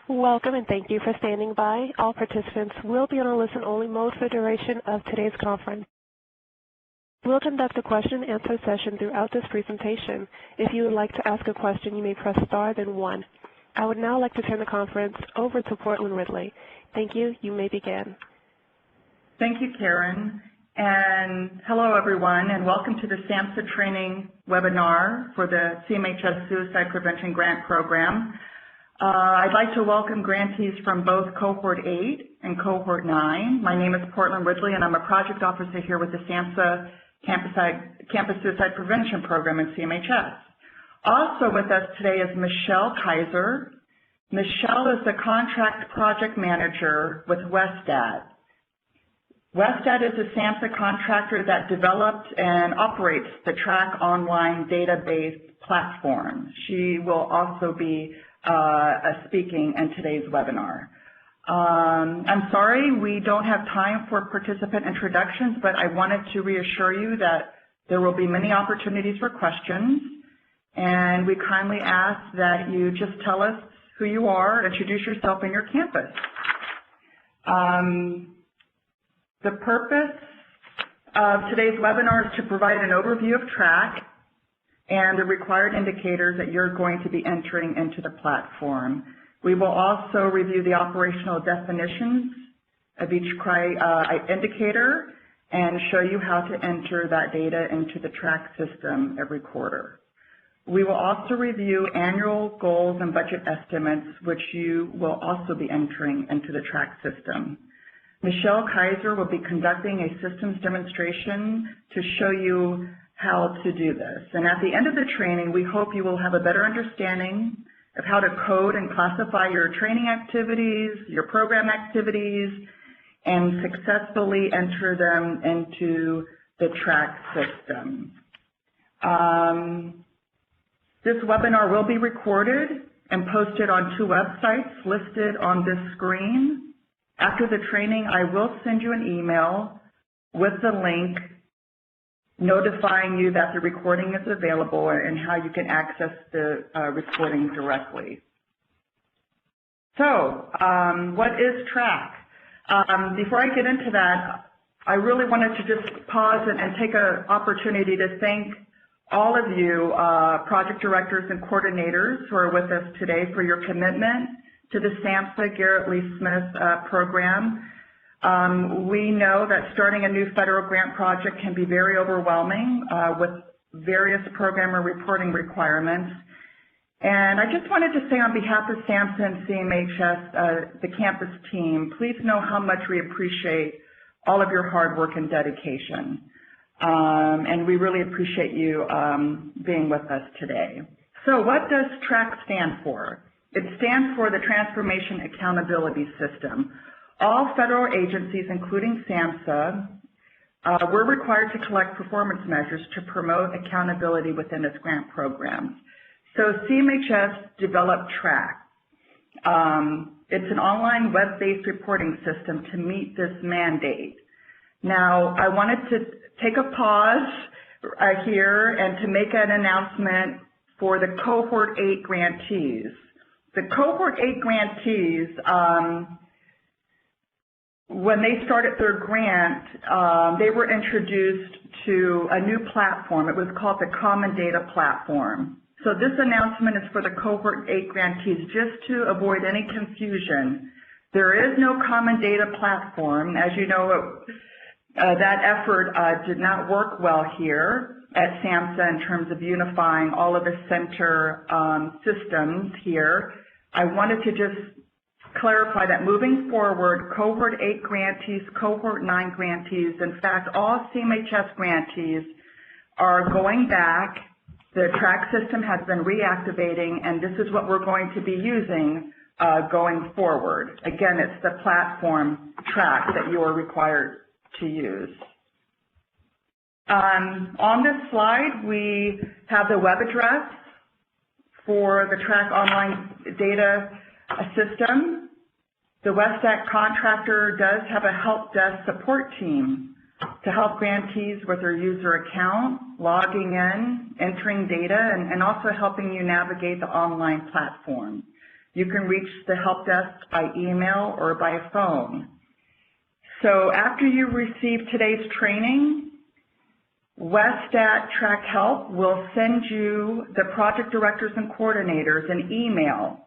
Welcome and thank you for standing by. All participants will be on a listen-only mode for the duration of today's conference. We'll conduct a question-and-answer session throughout this presentation. If you would like to ask a question, you may press star then 1. I would now like to turn the conference over to Portland Ridley. Thank you. You may begin. Thank you, Karen. And hello, everyone, and welcome to the SAMHSA training webinar for the CMHS Suicide Prevention Grant Program. I'd like to welcome grantees from both Cohort 8 and Cohort 9. My name is Portland Ridley, and I'm a project officer here with the SAMHSA Campus Suicide Prevention Program in CMHS. Also with us today is Michelle Kaiser. Michelle is the contract project manager with WestAd. WestAd is a SAMHSA contractor that developed and operates the TRAC online database platform. She will also be speaking in today's webinar. I'm sorry we don't have time for participant introductions, but I wanted to reassure you that there will be many opportunities for questions, and we kindly ask that you just tell us who you are, introduce yourself and your campus. The purpose of today's webinar is to provide an overview of TRAC and the required indicators that you're going to be entering into the platform. We will also review the operational definitions of each indicator and show you how to enter that data into the TRAC system every quarter. We will also review annual goals and budget estimates, which you will also be entering into the TRAC system. Michelle Kaiser will be conducting a systems demonstration to show you how to do this. And at the end of the training, we hope you will have a better understanding of how to code and classify your training activities, your program activities, and successfully enter them into the TRAC system. This webinar will be recorded and posted on 2 websites listed on this screen. After the training, I will send you an email with the link notifying you that the recording is available and how you can access the recording directly. So, what is TRAC? Before I get into that, I really wanted to just pause and take an opportunity to thank all of you, project directors and coordinators who are with us today for your commitment to the SAMHSA Garrett Lee Smith program. We know that starting a new federal grant project can be very overwhelming with various program or reporting requirements. And I just wanted to say on behalf of SAMHSA and CMHS, the campus team, please know how much we appreciate all of your hard work and dedication. And we really appreciate you being with us today. So what does TRAC stand for? It stands for the Transformation Accountability System. All federal agencies, including SAMHSA, were required to collect performance measures to promote accountability within its grant programs. So CMHS developed TRAC. It's an online web-based reporting system to meet this mandate. Now, I wanted to take a pause here and to make an announcement for the Cohort 8 grantees. The Cohort 8 grantees, when they started their grant, they were introduced to a new platform. It was called the Common Data Platform. So this announcement is for the Cohort 8 grantees, just to avoid any confusion. There is no Common Data Platform. As you know, that effort did not work well here at SAMHSA in terms of unifying all of the center systems here. I wanted to just clarify that moving forward, Cohort 8 grantees, Cohort 9 grantees, in fact, all CMHS grantees are going back. The TRAC system has been reactivating, and this is what we're going to be using going forward. Again, it's the platform TRAC that you are required to use. On this slide, we have the web address for the TRAC online data system. The WestAd contractor does have a help desk support team to help grantees with their user account, logging in, entering data, and also helping you navigate the online platform. You can reach the help desk by email or by phone. So after you receive today's training, West at TRAC Help will send you, the project directors and coordinators, an email.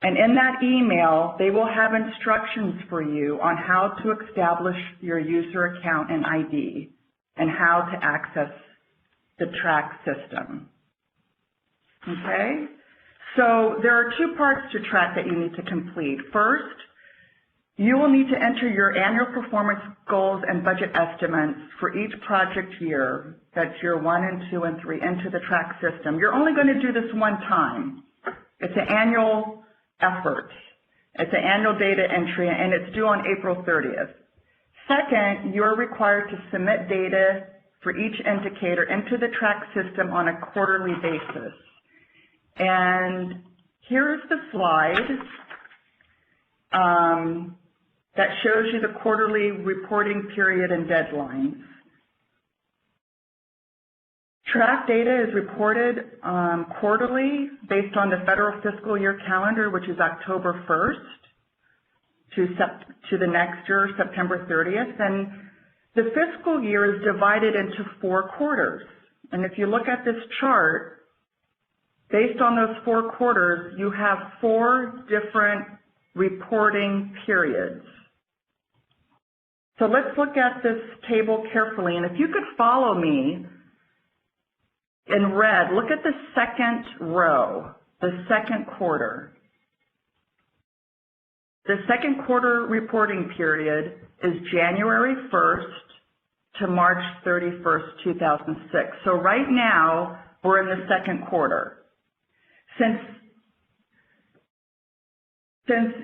And in that email, they will have instructions for you on how to establish your user account and ID and how to access the TRAC system. Okay? So there are two parts to TRAC that you need to complete. First, you will need to enter your annual performance goals and budget estimates for each project year, that's year 1 and 2 and 3, into the TRAC system. You're only going to do this one time. It's an annual effort. It's an annual data entry, and it's due on April 30th. Second, you're required to submit data for each indicator into the TRAC system on a quarterly basis. And here's the slide that shows you the quarterly reporting period and deadlines. TRAC data is reported quarterly based on the federal fiscal year calendar, which is October 1st to the next year, September 30th. And the fiscal year is divided into 4 quarters. And if you look at this chart, based on those 4 quarters, you have 4 different reporting periods. So let's look at this table carefully. And if you could follow me in red, look at the second row, the second quarter. The second quarter reporting period is January 1st to March 31st, 2006. So right now, we're in the second quarter. Since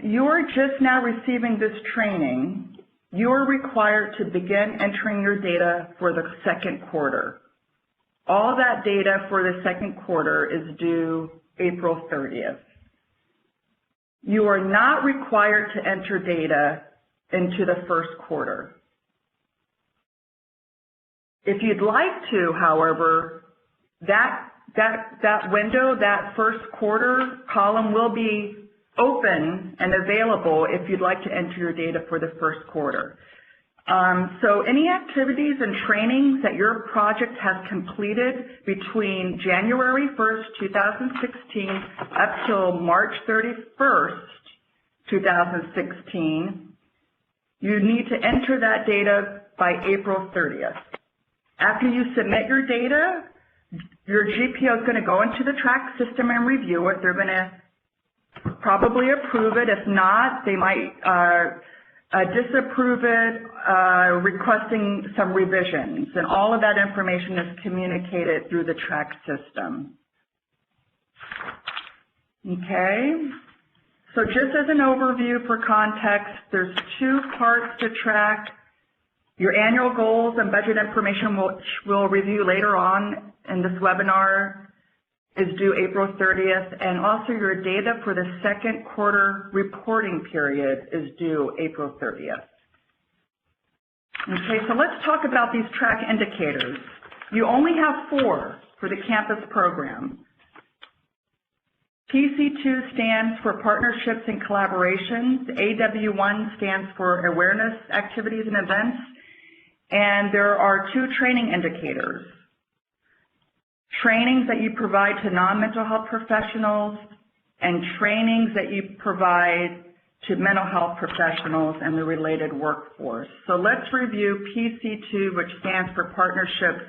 you're just now receiving this training, you're required to begin entering your data for the second quarter. All that data for the second quarter is due April 30th. You are not required to enter data into the first quarter. If you'd like to, however, that window, that first quarter column will be open and available if you'd like to enter your data for the first quarter. So any activities and trainings that your project has completed between January 1st, 2016 up till March 31st, 2016, you need to enter that data by April 30th. After you submit your data, your GPO is going to go into the TRAC system and review it. They're going to probably approve it. If not, they might disapprove it, requesting some revisions. And all of that information is communicated through the TRAC system. Okay? So just as an overview for context, there's 2 parts to TRAC. Your annual goals and budget information, which we'll review later on in this webinar, is due April 30th, and also your data for the second quarter reporting period is due April 30th. Okay, so let's talk about these TRAC indicators. You only have 4 for the campus program. PC2 stands for Partnerships and Collaborations. AW1 stands for Awareness Activities and Events. And there are 2 training indicators. Trainings that you provide to non-mental health professionals and trainings that you provide to mental health professionals and the related workforce. So let's review PC2, which stands for Partnerships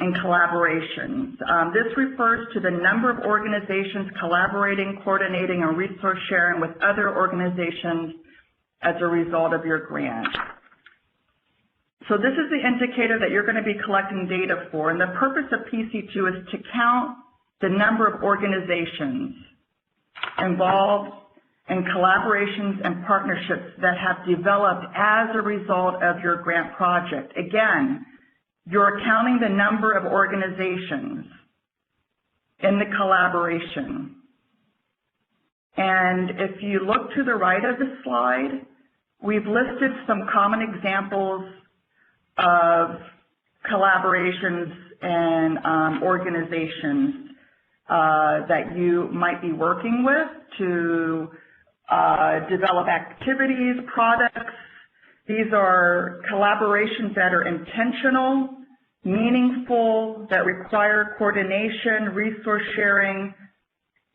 and Collaborations. This refers to the number of organizations collaborating, coordinating, and resource sharing with other organizations as a result of your grant. So this is the indicator that you're going to be collecting data for, and the purpose of PC2 is to count the number of organizations involved in collaborations and partnerships that have developed as a result of your grant project. Again, you're counting the number of organizations in the collaboration. And if you look to the right of the slide, we've listed some common examples of collaborations and organizations. that you might be working with to develop activities, products. These are collaborations that are intentional, meaningful, that require coordination, resource sharing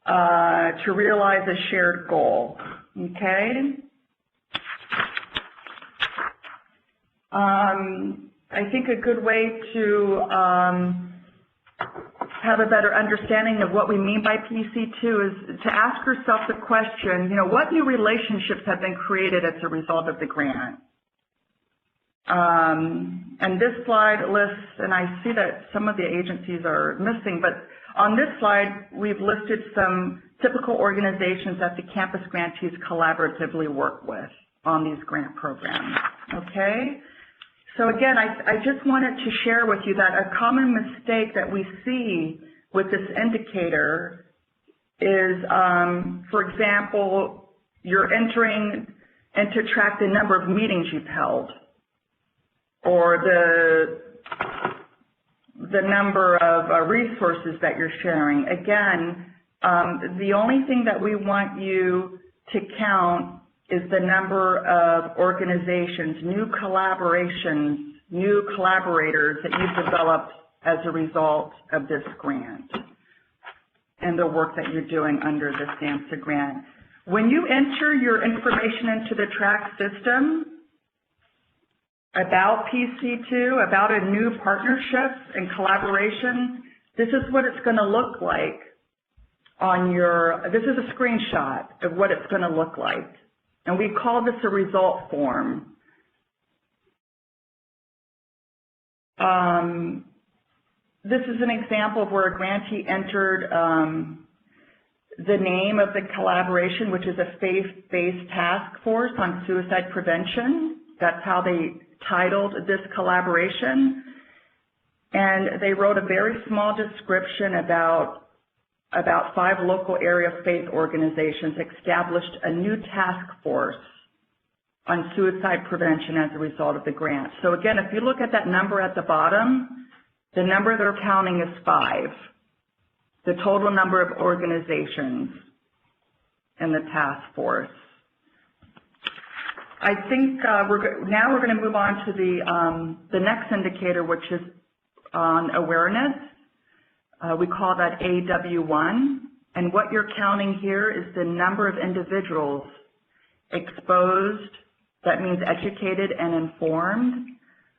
to realize a shared goal. Okay? I think a good way to have a better understanding of what we mean by PC2 is to ask yourself the question, what new relationships have been created as a result of the grant? And this slide lists, and I see that some of the agencies are missing, but on this slide, we've listed some typical organizations that the campus grantees collaboratively work with on these grant programs, okay? So again, I just wanted to share with you that a common mistake that we see with this indicator is, for example, you're entering into TRAC the number of meetings you've held, or the number of resources that you're sharing. Again, the only thing that we want you to count is the number of organizations, new collaborations, new collaborators that you've developed as a result of this grant and the work that you're doing under the SAMHSA grant. When you enter your information into the TRAC system about PC2, about a new partnership and collaboration, this is what it's going to look like on your, this is a screenshot of what it's going to look like. And we call this a result form. This is an example of where a grantee entered the name of the collaboration, which is a faith-based task force on suicide prevention. That's how they titled this collaboration. And they wrote a very small description about 5 local area faith organizations established a new task force on suicide prevention as a result of the grant. So again, if you look at that number at the bottom, the number they're counting is 5, the total number of organizations in the task force. I think now we're going to move on to the next indicator, which is on awareness. We call that AW1, and what you're counting here is the number of individuals exposed, that means educated and informed,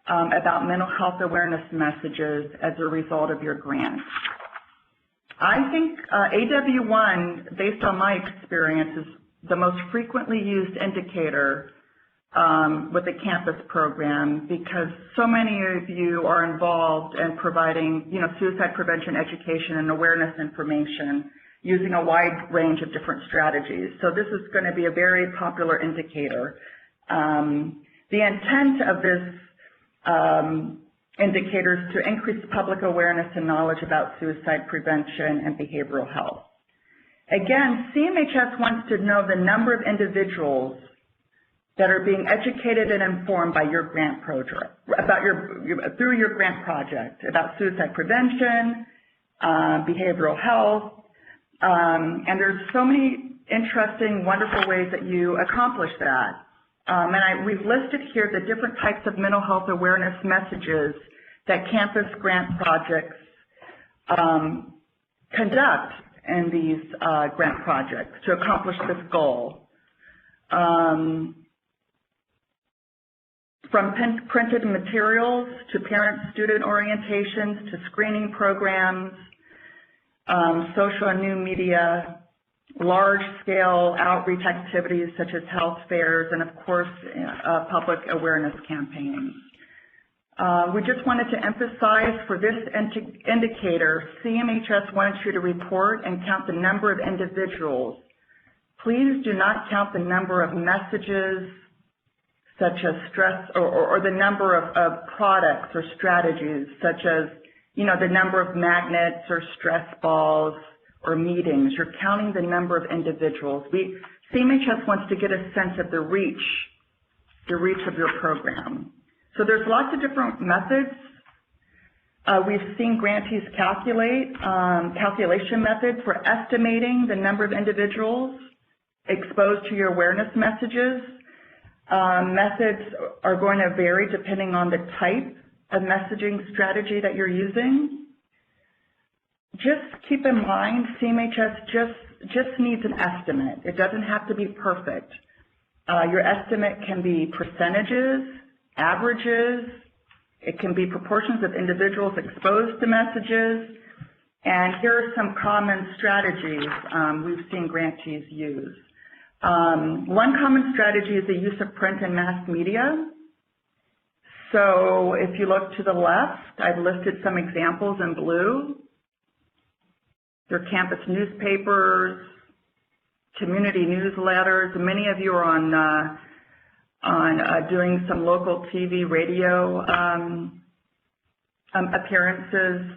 about mental health awareness messages as a result of your grant. I think AW1, based on my experience, is the most frequently used indicator with the campus program, because so many of you are involved in providing, suicide prevention education and awareness information using a wide range of different strategies. So this is going to be a very popular indicator. The intent of this indicator is to increase public awareness and knowledge about suicide prevention and behavioral health. Again, CMHS wants to know the number of individuals that are being educated and informed by your grant project, through your grant project, about suicide prevention, behavioral health, and there's so many interesting, wonderful ways that you accomplish that. We've listed here the different types of mental health awareness messages that campus grant projects conduct in these grant projects to accomplish this goal. From printed materials to parent-student orientations to screening programs, social and new media, large-scale outreach activities such as health fairs, and of course, public awareness campaigns. We just wanted to emphasize for this indicator, CMHS wants you to report and count the number of individuals. Please do not count the number of messages, such as stress, or the number of products or strategies, such as, the number of magnets or stress balls or meetings. You're counting the number of individuals. CMHS wants to get a sense of the reach of your program. So there's lots of different methods We've seen grantees calculate calculation methods for estimating the number of individuals exposed to your awareness messages. Methods are going to vary depending on the type of messaging strategy that you're using. Just keep in mind, CMHS just needs an estimate. It doesn't have to be perfect. Your estimate can be percentages, averages, it can be proportions of individuals exposed to messages, and here are some common strategies we've seen grantees use. One common strategy is the use of print and mass media. So if you look to the left, I've listed some examples in blue. Your campus newspapers, community newsletters. Many of you are on doing some local TV, radio appearances.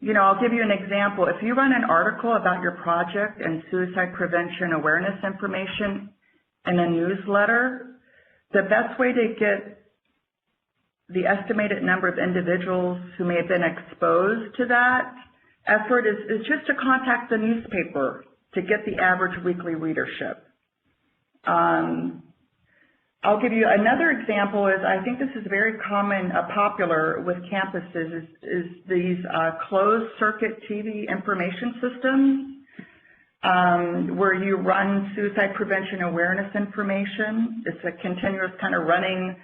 You know, I'll give you an example. If you run an article about your project and suicide prevention awareness information in a newsletter, the best way to get the estimated number of individuals who may have been exposed to that effort is just to contact the newspaper to get the average weekly readership. I'll give you another example is, I think this is very common, popular with campuses, is these closed circuit TV information systems where you run suicide prevention awareness information. It's a continuous kind of running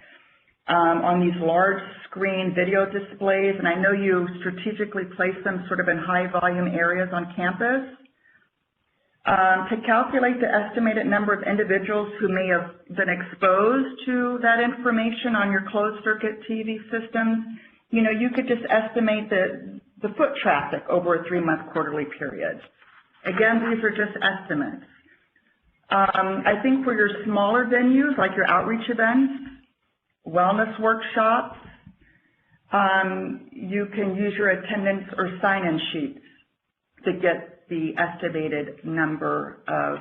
on these large screen video displays, and I know you strategically place them sort of in high volume areas on campus. To calculate the estimated number of individuals who may have been exposed to that information on your closed circuit TV systems, you know, you could just estimate the foot traffic over a 3-month quarterly period. Again, these are just estimates. I think for your smaller venues, like your outreach events, wellness workshops, you can use your attendance or sign-in sheets to get the estimated number of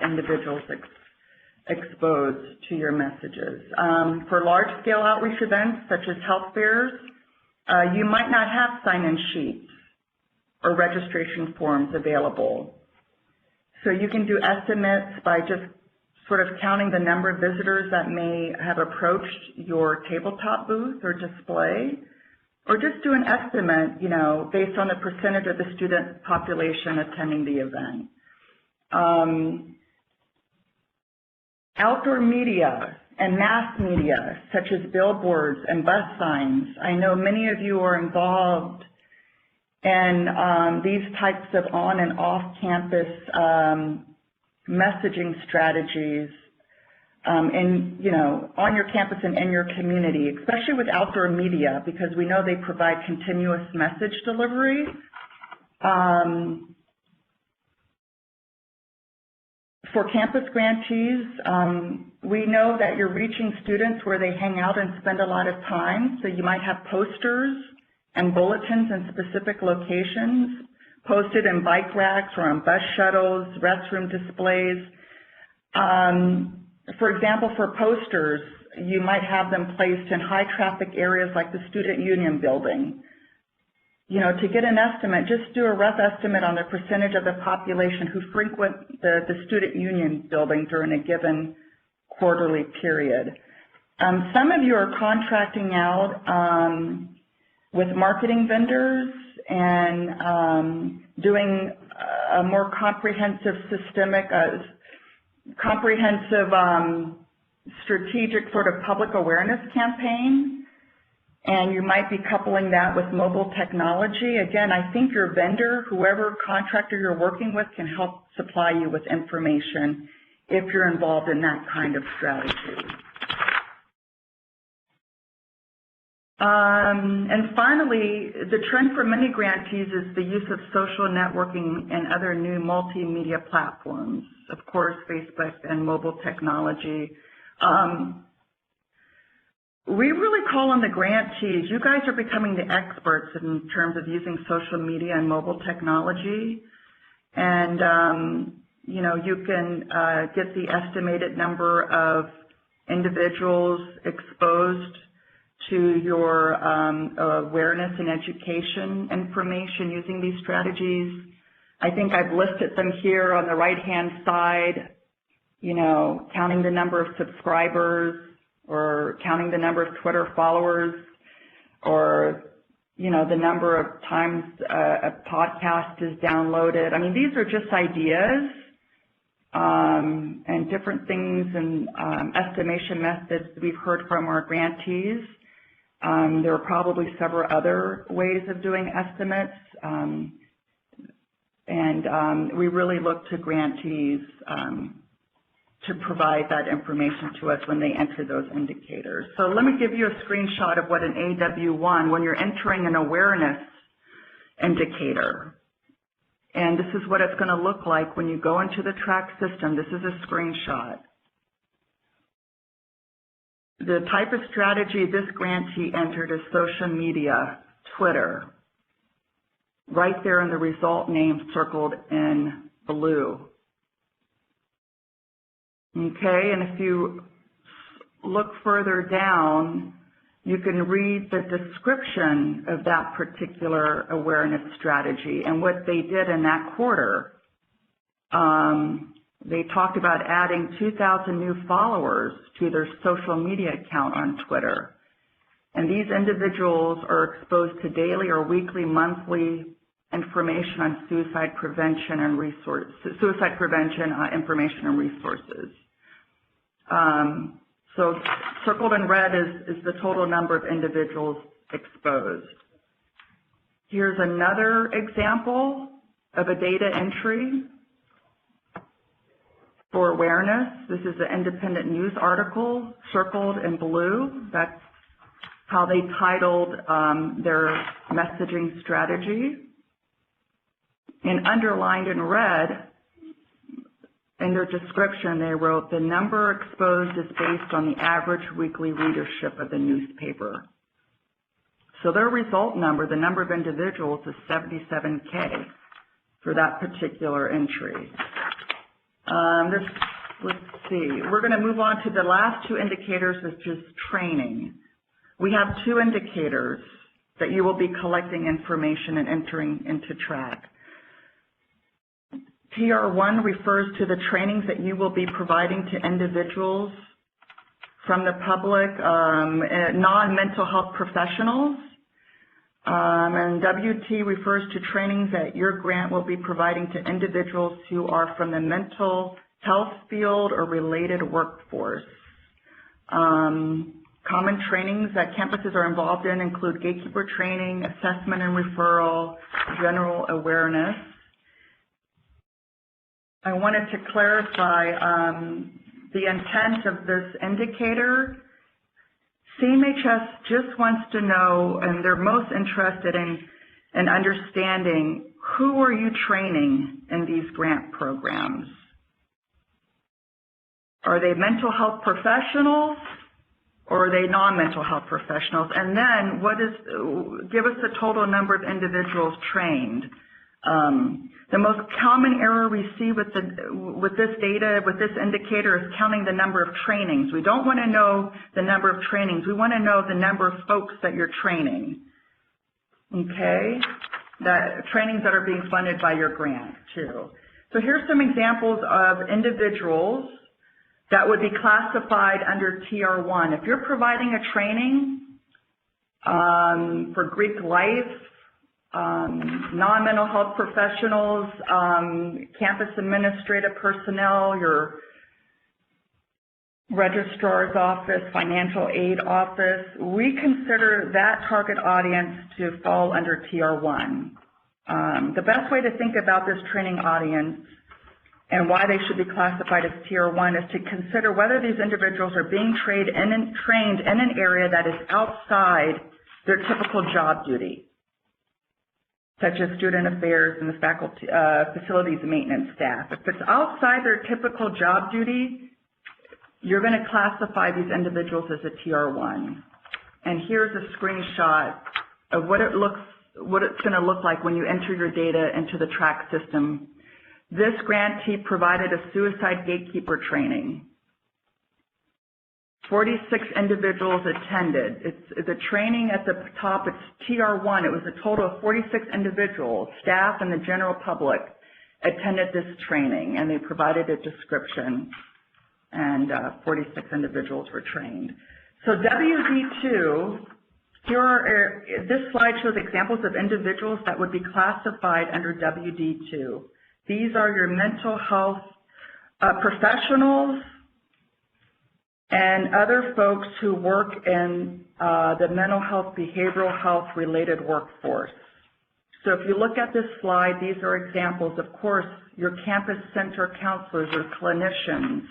individuals exposed to your messages. For large-scale outreach events, such as health fairs, you might not have sign-in sheets or registration forms available. So you can do estimates by just sort of counting the number of visitors that may have approached your tabletop booth or display, or just do an estimate, you know, based on the percentage of the student population attending the event. Outdoor media and mass media, such as billboards and bus signs. I know many of you are involved in these types of on and off campus messaging strategies you know, on your campus and in your community, especially with outdoor media, because we know they provide continuous message delivery. For campus grantees, we know that you're reaching students where they hang out and spend a lot of time, so you might have posters and bulletins in specific locations, posted in bike racks or on bus shuttles, restroom displays. For example, for posters, you might have them placed in high traffic areas like the Student Union building. You know, to get an estimate, just do a rough estimate on the percentage of the population who frequent the Student Union building during a given quarterly period. Some of you are contracting out with marketing vendors and doing a more comprehensive strategic sort of public awareness campaign, and you might be coupling that with mobile technology. Again, I think your vendor, whoever contractor you're working with, can help supply you with information if you're involved in that kind of strategy. And finally, the trend for many grantees is the use of social networking and other new multimedia platforms, of course, Facebook and mobile technology. We really call on the grantees. You guys are becoming the experts in terms of using social media and mobile technology. And, you know, you can get the estimated number of individuals exposed to your awareness and education information using these strategies. I think I've listed them here on the right-hand side, you know, counting the number of subscribers or counting the number of Twitter followers or, you know, the number of times a podcast is downloaded. I mean, these are just ideas and different things and estimation methods we've heard from our grantees. There are probably several other ways of doing estimates, and we really look to grantees to provide that information to us when they enter those indicators. So let me give you a screenshot of what an AW1, when you're entering an awareness indicator. And this is what it's going to look like when you go into the TRAC system. This is a screenshot. The type of strategy this grantee entered is social media, Twitter, right there in the result name circled in blue. Okay, and if you look further down, you can read the description of that particular awareness strategy and what they did in that quarter. They talked about adding 2,000 new followers to their social media account on Twitter. And these individuals are exposed to daily or weekly, monthly information on suicide prevention and information and resources. So circled in red is the total number of individuals exposed. Here's another example of a data entry for awareness. This is an independent news article circled in blue. That's how they titled their messaging strategy. And underlined in red, in their description, they wrote, the number exposed is based on the average weekly readership of the newspaper. So their result number, the number of individuals, is 77K for that particular entry. Let's see. We're going to move on to the last two indicators, which is training. We have two indicators that you will be collecting information and entering into TRAC. TR1 refers to the trainings that you will be providing to individuals from the public, non-mental health professionals. And WT refers to trainings that your grant will be providing to individuals who are from the mental health field or related workforce. Common trainings that campuses are involved in include gatekeeper training, assessment and referral, general awareness. I wanted to clarify the intent of this indicator. CMHS just wants to know, and they're most interested in understanding, who are you training in these grant programs? Are they mental health professionals or are they non-mental health professionals? And then give us the total number of individuals trained. The most common error we see with this data, with this indicator, is counting the number of trainings. We don't want to know the number of trainings. We want to know the number of folks that you're training. Okay? Trainings that are being funded by your grant, too. So here's some examples of individuals that would be classified under TR1. If you're providing a training for Greek life, non-mental health professionals, campus administrative personnel, your registrar's office, financial aid office, we consider that target audience to fall under TR1. The best way to think about this training audience and why they should be classified as TR1 is to consider whether these individuals are being trained in an area that is outside their typical job duty, such as student affairs and the faculty, facilities maintenance staff. If it's outside their typical job duty, you're going to classify these individuals as a TR1. And here's a screenshot of what it's going to look like when you enter your data into the TRAC system. This grantee provided a suicide gatekeeper training. 46 individuals attended. It's the training at the top, it's TR1. It was a total of 46 individuals, staff and the general public attended this training, and they provided a description, and 46 individuals were trained. So WD2, this slide shows examples of individuals that would be classified under WD2. These are your mental health professionals and other folks who work in the mental health, behavioral health related workforce. So if you look at this slide, these are examples. Of course, your campus center counselors or clinicians,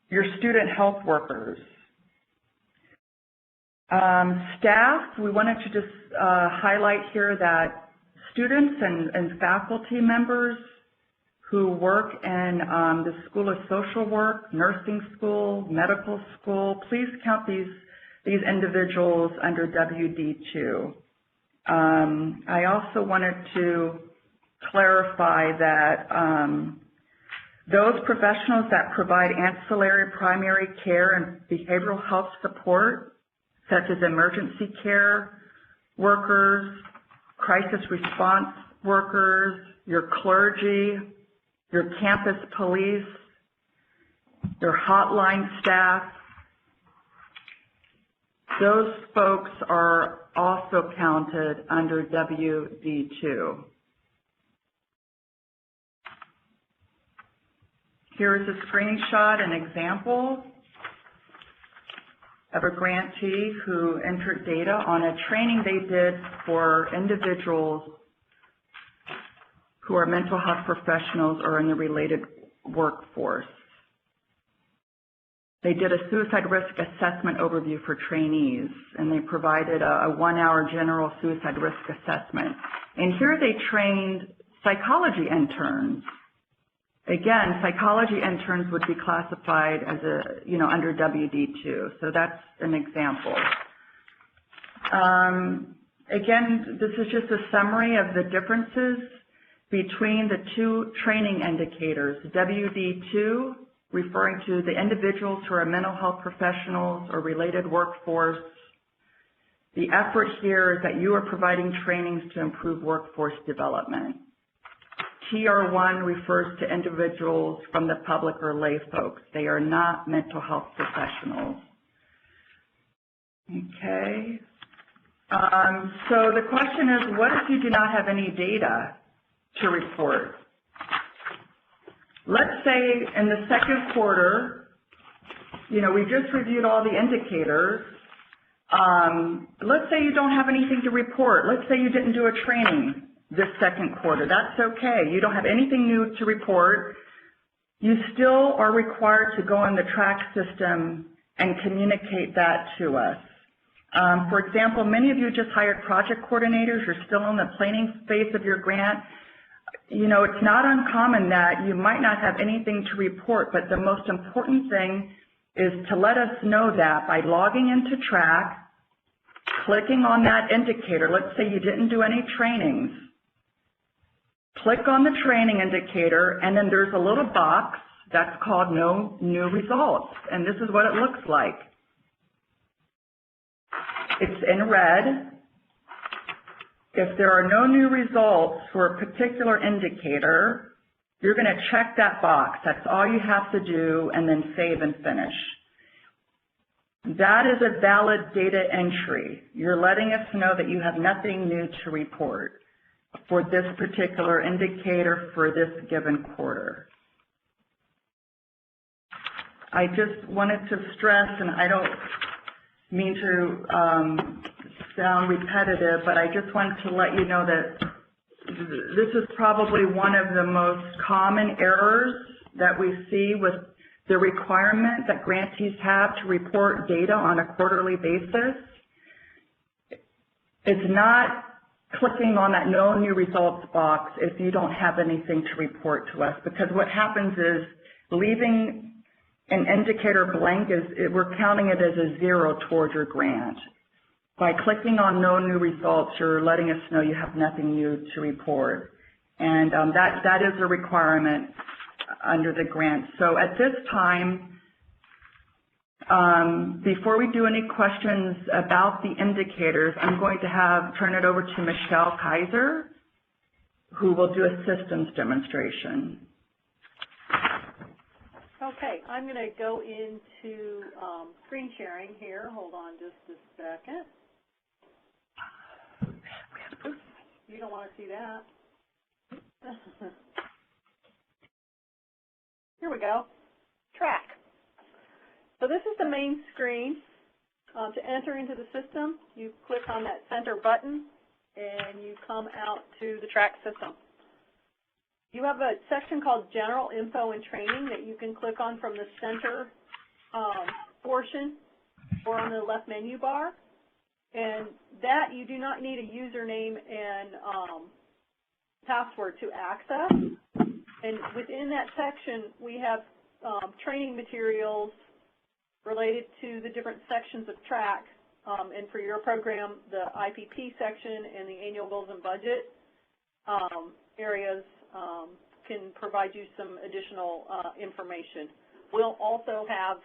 your student health workers. Staff, we wanted to just highlight here that students and faculty members who work in the School of Social Work, nursing school, medical school, please count these individuals under WD2. I also wanted to clarify that those professionals that provide ancillary primary care and behavioral health support, such as emergency care workers, crisis response workers, your clergy, your campus police, your hotline staff, those folks are also counted under WD2. Here is a screenshot, an example of a grantee who entered data on a training they did for individuals who are mental health professionals or in the related workforce. They did a suicide risk assessment overview for trainees, and they provided a 1-hour general suicide risk assessment. And here they trained psychology interns. Again, psychology interns would be classified as under WD2, so that's an example. Again, this is just a summary of the differences between the two training indicators. WD2, referring to the individuals who are mental health professionals or related workforce. The effort here is that you are providing trainings to improve workforce development. TR1 refers to individuals from the public or lay folks. They are not mental health professionals. Okay. So the question is, what if you do not have any data to report? Let's say in the second quarter, we just reviewed all the indicators. Let's say you don't have anything to report. Let's say you didn't do a training this second quarter. That's okay. You don't have anything new to report. You still are required to go in the TRAC system and communicate that to us. For example, many of you just hired project coordinators. You're still in the planning phase of your grant. It's not uncommon that you might not have anything to report, but the most important thing is to let us know that by logging into TRAC, clicking on that indicator. Let's say you didn't do any trainings. Click on the training indicator, and then there's a little box that's called No New Results, and this is what it looks like. It's in red. If there are no new results for a particular indicator, you're going to check that box. That's all you have to do, and then save and finish. That is a valid data entry. You're letting us know that you have nothing new to report for this particular indicator for this given quarter. I just wanted to stress, and I don't mean to sound repetitive, but I just wanted to let you know that this is probably one of the most common errors that we see with the requirement that grantees have to report data on a quarterly basis. It's not clicking on that no new results box if you don't have anything to report to us, because what happens is leaving an indicator blank we're counting it as a 0 towards your grant. By clicking on no new results, you're letting us know you have nothing new to report. And that is a requirement under the grant. So at this time, before we do any questions about the indicators, I'm going to turn it over to Michelle Kaiser, who will do a systems demonstration. Okay, I'm going to go into screen sharing here. Hold on just a second. Oops, you don't want to see that. Here we go. TRAC. So this is the main screen. To enter into the system, you click on that center button and you come out to the TRAC system. You have a section called General Info and Training that you can click on from the center portion or on the left menu bar. And that you do not need a username and password to access. And within that section, we have training materials related to the different sections of TRAC. And for your program, the IPP section and the annual goals and budget areas can provide you some additional information. We'll also have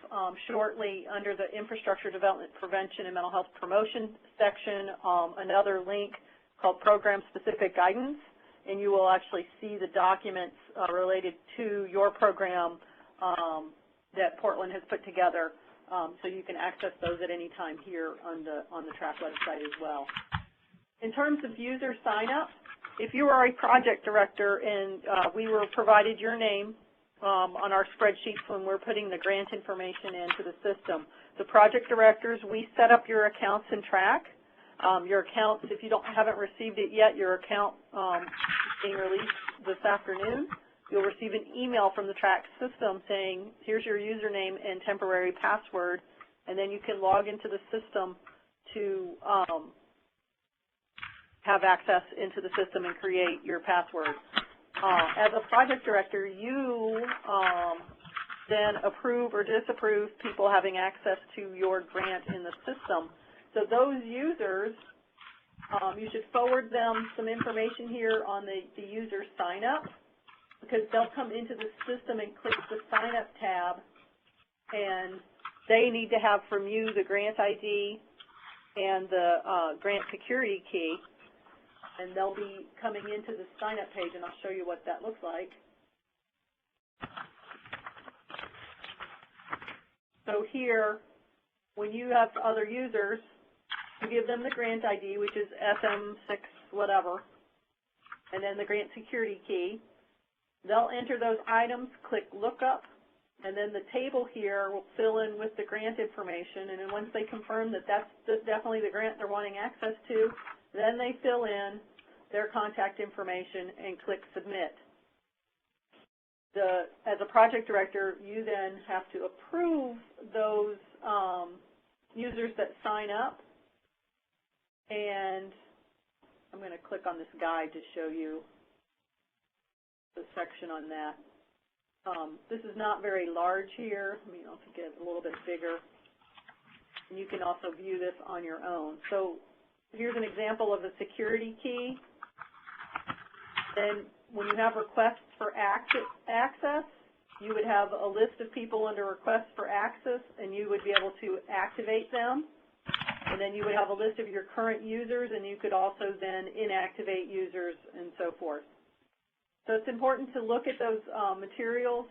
shortly under the Infrastructure Development Prevention and Mental Health Promotion section another link called Program Specific Guidance, and you will actually see the documents related to your program that Portland has put together, so you can access those at any time here on the TRAC website as well. In terms of user sign-up, if you are a project director and we were provided your name on our spreadsheets when we're putting the grant information into the system, the project directors, we set up your accounts in TRAC. Your accounts, if you haven't received it yet, your account is being released this afternoon. You'll receive an email from the TRAC system saying, here's your username and temporary password, and then you can log into the system to have access into the system and create your password. As a project director, you then approve or disapprove people having access to your grant in the system. So those users, you should forward them some information here on the user sign up, because they'll come into the system and click the sign up tab, and they need to have from you the grant ID and the grant security key. And they'll be coming into the sign-up page, and I'll show you what that looks like. So here, when you have other users, you give them the grant ID, which is SM6 whatever, and then the grant security key. They'll enter those items, click Lookup, and then the table here will fill in with the grant information, and then once they confirm that that's definitely the grant they're wanting access to, then they fill in their contact information and click Submit. As a project director, you then have to approve those users that sign up, and I'm going to click on this guide to show you the section on that. This is not very large here. Let me also get a little bit bigger. And you can also view this on your own. So here's an example of a security key. Then when you have requests for access, you would have a list of people under requests for access, and you would be able to activate them. And then you would have a list of your current users, and you could also then inactivate users and so forth. So it's important to look at those materials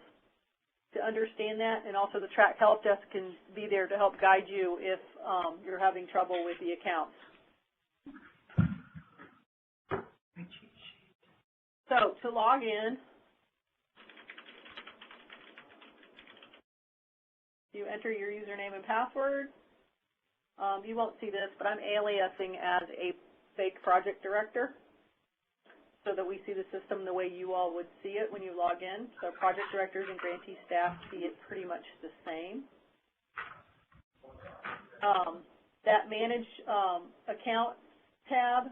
to understand that, and also the TRAC Help Desk can be there to help guide you if you're having trouble with the accounts. So to log in, you enter your username and password. You won't see this, but I'm aliasing as a fake project director so that we see the system the way you all would see it when you log in. So project directors and grantee staff see it pretty much the same. That Manage Account tab,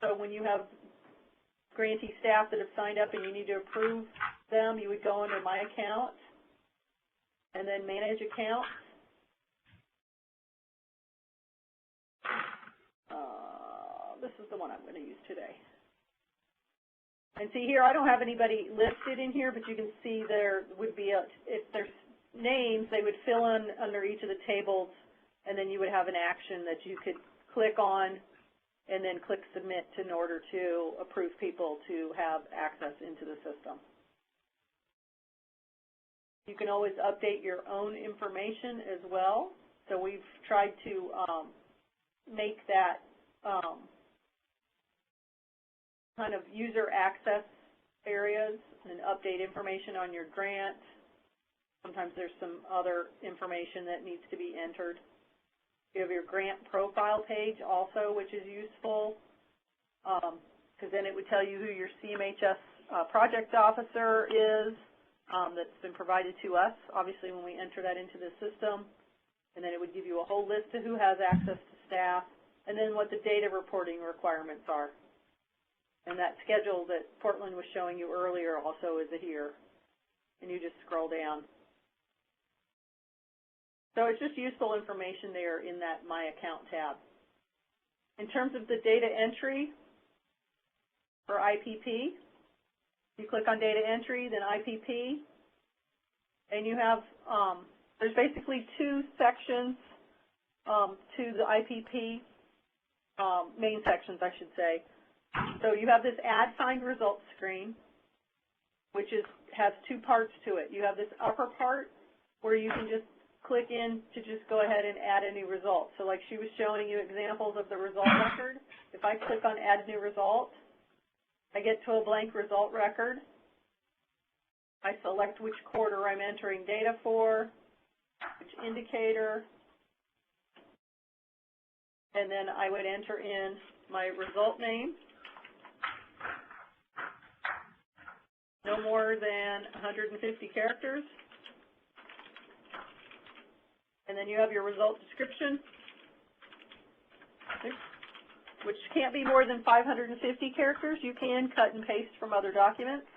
so when you have grantee staff that have signed up and you need to approve them, you would go under My Account and then Manage Accounts. This is the one I'm going to use today. And see here, I don't have anybody listed in here, but you can see there would be if there's names, they would fill in under each of the tables, and then you would have an action that you could click on and then click submit in order to approve people to have access into the system. You can always update your own information as well. So we've tried to make that kind of user access areas and update information on your grant. Sometimes there's some other information that needs to be entered. You have your grant profile page also, which is useful, because then it would tell you who your CMHS project officer is that's been provided to us, obviously, when we enter that into the system. And then it would give you a whole list of who has access to staff, and then what the data reporting requirements are. And that schedule that Portland was showing you earlier also is here. And you just scroll down. So it's just useful information there in that My Account tab. In terms of the data entry for IPP, you click on data entry, then IPP, and you have, there's basically two sections to the IPP, main sections, I should say. So you have this Add Find Results screen, which has two parts to it. You have this upper part where you can just click in to just go ahead and add any results. So like she was showing you examples of the result record. If I click on Add New Result, I get to a blank result record. I select which quarter I'm entering data for, which indicator, and then I would enter in my result name, no more than 150 characters. And then you have your result description, which can't be more than 550 characters. You can cut and paste from other documents.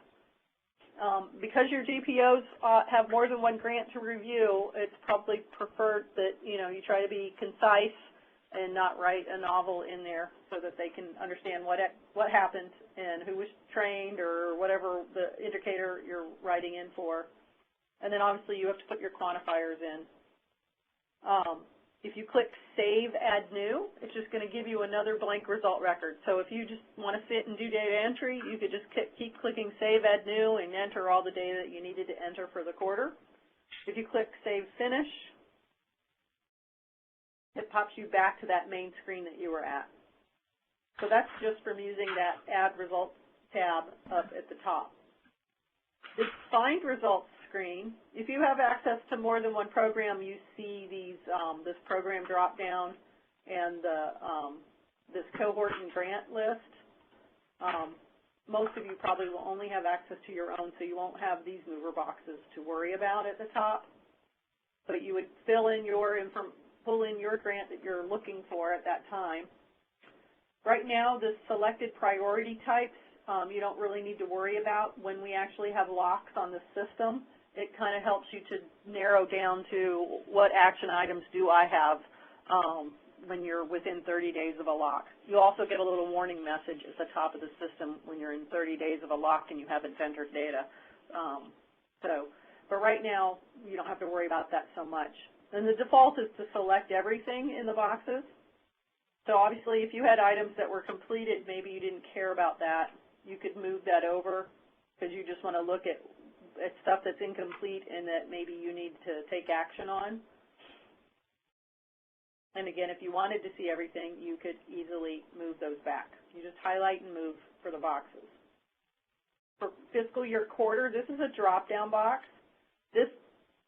Because your GPOs have more than one grant to review, it's probably preferred that you try to be concise and not write a novel in there so that they can understand what happened and who was trained or whatever the indicator you're writing in for. And then obviously you have to put your quantifiers in. If you click Save, Add New, it's just going to give you another blank result record. So if you just want to sit and do data entry, you could just keep clicking Save, Add New, and enter all the data that you needed to enter for the quarter. If you click Save, Finish, it pops you back to that main screen that you were at. So that's just from using that Add Results tab up at the top. This Find Results screen, if you have access to more than one program, you see these this program drop down and this cohort and grant list. Most of you probably will only have access to your own, so you won't have these mover boxes to worry about at the top. But you would pull in your grant that you're looking for at that time. Right now, the selected priority types you don't really need to worry about. When we actually have locks on the system, it kind of helps you to narrow down to what action items do I have when you're within 30 days of a lock. You also get a little warning message at the top of the system when you're in 30 days of a lock and you haven't entered data. But right now, you don't have to worry about that so much. And the default is to select everything in the boxes. So obviously, if you had items that were completed, maybe you didn't care about that, you could move that over because you just want to look at stuff that's incomplete and that maybe you need to take action on. And again, if you wanted to see everything, you could easily move those back. You just highlight and move for the boxes. For fiscal year quarter, this is a drop-down box. This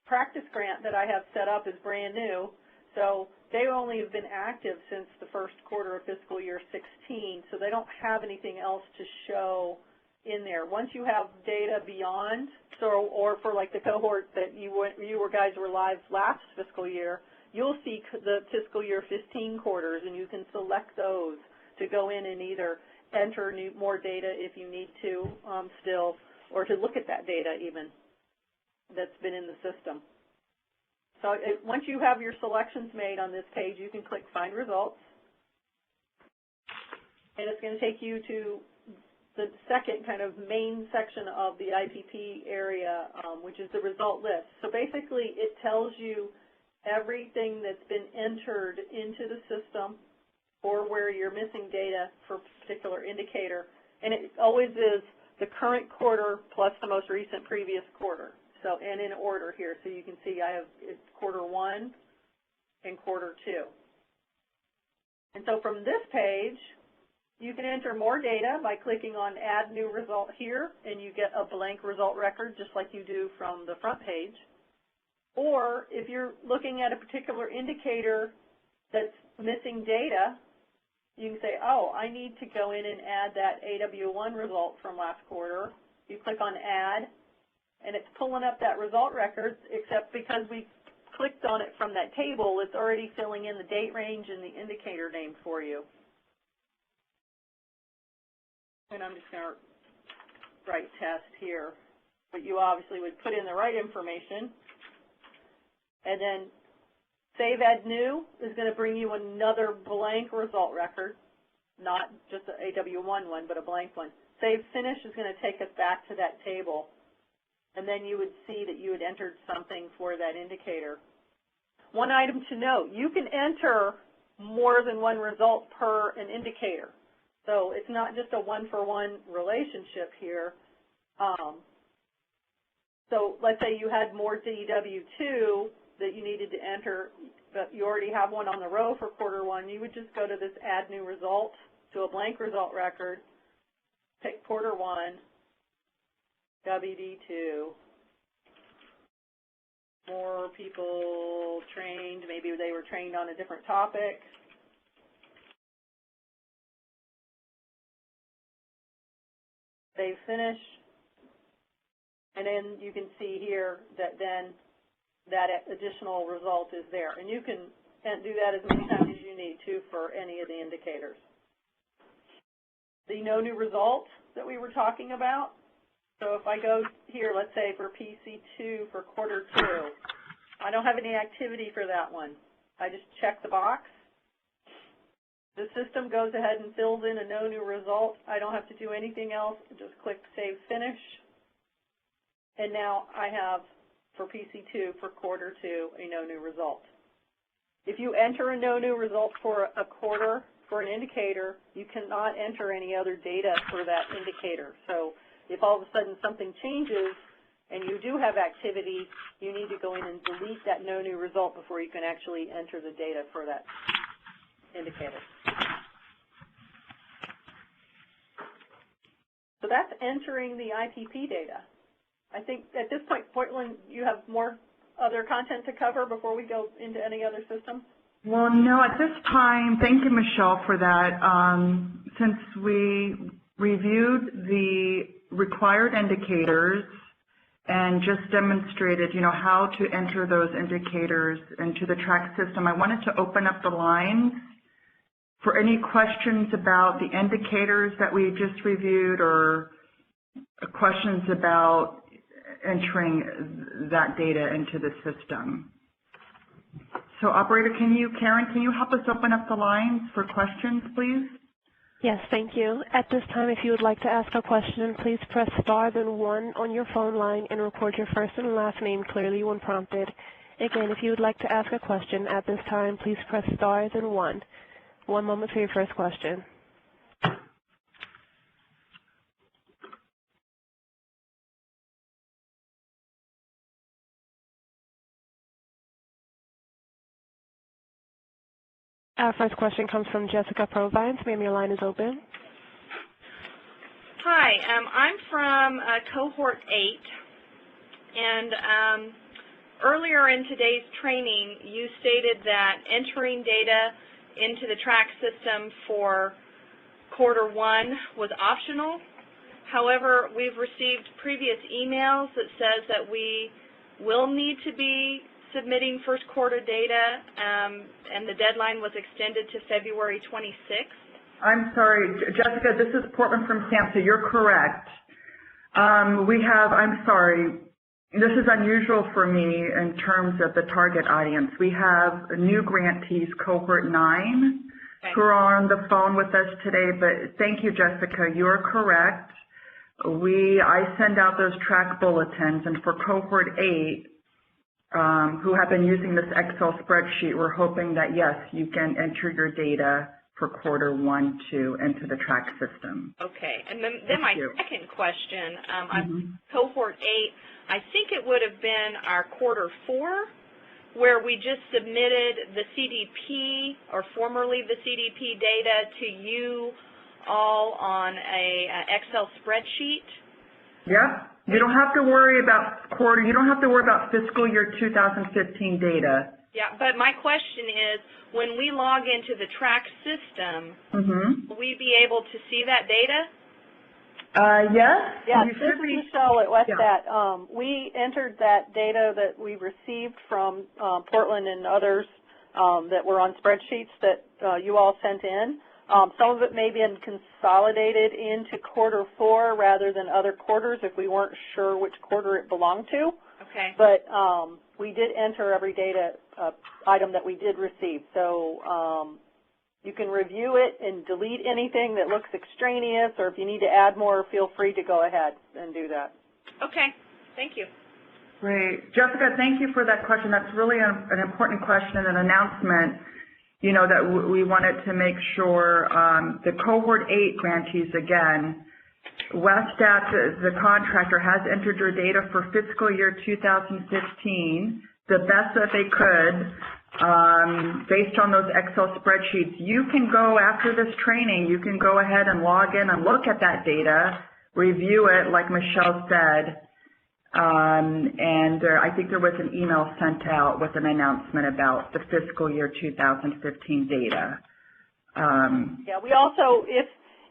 practice grant that I have set up is brand new, so they only have been active since the first quarter of fiscal year 16, so they don't have anything else to show in there. Once you have data beyond, or for like the cohort that you guys were live last fiscal year, you'll see the fiscal year 15 quarters, and you can select those to go in and either enter more data if you need to still, or to look at that data even that's been in the system. So once you have your selections made on this page, you can click Find Results, and it's going to take you to the second kind of main section of the IPP area, which is the result list. So basically, it tells you everything that's been entered into the system or where you're missing data for a particular indicator. And it always is the current quarter plus the most recent previous quarter. So, and in order here. So you can see I have quarter 1 and quarter 2. And so from this page, you can enter more data by clicking on Add New Result here, and you get a blank result record just like you do from the front page. Or if you're looking at a particular indicator that's missing data, you can say, oh, I need to go in and add that AW1 result from last quarter. You click on Add, and it's pulling up that result record, except because we clicked on it from that table, it's already filling in the date range and the indicator name for you. And I'm just going to write test here. But you obviously would put in the right information. And then Save Add New is going to bring you another blank result record, not just an AW1 one, but a blank one. Save Finish is going to take us back to that table. And then you would see that you had entered something for that indicator. One item to note, you can enter more than one result per an indicator. So it's not just a one-for-one relationship here. So let's say you had more DW2 that you needed to enter, but you already have one on the row for quarter 1. You would just go to this Add New Result to a blank result record, pick quarter 1, WD2, more people trained, maybe they were trained on a different topic. Save Finish, and then you can see here that then that additional result is there. And you can do that as many times as you need to for any of the indicators. The No New Result that we were talking about, so if I go here, let's say for PC2 for quarter 2, I don't have any activity for that one. I just check the box. The system goes ahead and fills in a No New Result. I don't have to do anything else. Just click Save Finish. And now I have, for PC2 for quarter 2, a No New Result. If you enter a No New Result for a quarter for an indicator, you cannot enter any other data for that indicator. So if all of a sudden something changes and you do have activity, you need to go in and delete that No New Result before you can actually enter the data for that indicator. So that's entering the IPP data. I think at this point, Portland, you have more other content to cover before we go into any other systems? Well, no, at this time, thank you, Michelle, for that. Since we reviewed the required indicators and just demonstrated, how to enter those indicators into the TRAC system, I wanted to open up the lines for any questions about the indicators that we just reviewed or questions about entering that data into the system. So operator, Karen, can you help us open up the lines for questions, please? Yes, thank you. At this time, if you would like to ask a question, please press star then 1 on your phone line and record your first and last name clearly when prompted. Again, if you would like to ask a question at this time, please press star then 1. One moment for your first question. Our first question comes from Jessica Provines. Ma'am, your line is open. Hi, I'm from cohort 8, and earlier in today's training, you stated that entering data into the TRAC system for quarter 1 was optional. However, we've received previous emails that says that we will need to be submitting first quarter data, and the deadline was extended to February 26th. I'm sorry, Jessica, this is Portland from SAMHSA. You're correct. I'm sorry, this is unusual for me in terms of the target audience. We have new grantees, cohort 9, who are on the phone with us today, but thank you, Jessica. You're correct. I send out those track bulletins, and for cohort 8, who have been using this Excel spreadsheet, we're hoping that, yes, you can enter your data for quarter 1, 2 into the track system. Okay, and then my second question, on cohort 8, I think it would have been our quarter 4, where we just submitted the CDP, or formerly the CDP data, to you all on a Excel spreadsheet. Yep. You don't have to worry about you don't have to worry about fiscal year 2015 data. Yeah, but my question is, when we log into the TRAC system, will we be able to see that data? Yes. Yeah, this is Michelle at WestStat. Yeah. We entered that data that we received from Portland and others that were on spreadsheets that you all sent in. Some of it may be consolidated into quarter 4 rather than other quarters if we weren't sure which quarter it belonged to. Okay. But we did enter every data item that we did receive. So you can review it and delete anything that looks extraneous, or if you need to add more, feel free to go ahead and do that. Okay. Thank you. Great. Jessica, thank you for that question. That's really an important question and an announcement, you know, that we wanted to make sure the cohort 8 grantees, again, WestStat, the contractor, has entered your data for fiscal year 2015 the best that they could based on those Excel spreadsheets. You can go, after this training, you can go ahead and log in and look at that data, review it like Michelle said, and I think there was an email sent out with an announcement about the fiscal year 2015 data. Yeah, we also,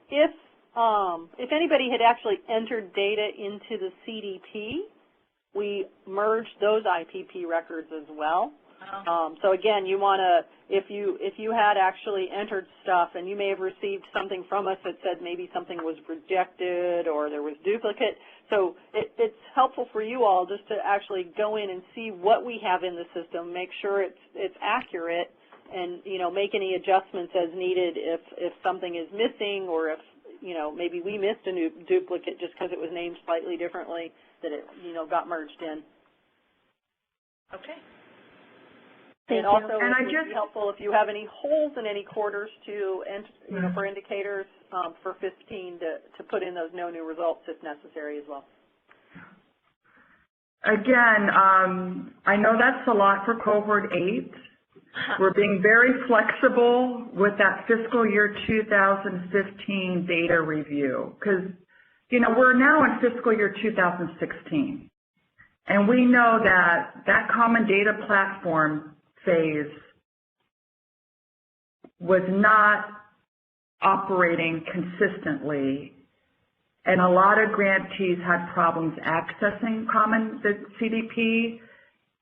if anybody had actually entered data into the CDP, we merged those IPP records as well. So again, you want to, if you had actually entered stuff and you may have received something from us that said maybe something was rejected or there was duplicate, so it's helpful for you all just to actually go in and see what we have in the system, make sure it's accurate, and make any adjustments as needed if something is missing, or if maybe we missed a new duplicate just because it was named slightly differently, that it got merged in. Okay. And also, it would be helpful if you have any holes in any quarters to, for indicators for 15 to put in those no new results if necessary as well. Again, I know that's a lot for cohort 8. We're being very flexible with that fiscal year 2015 data review because, we're now in fiscal year 2016. And we know that common data platform phase was not operating consistently, and a lot of grantees had problems accessing the CDP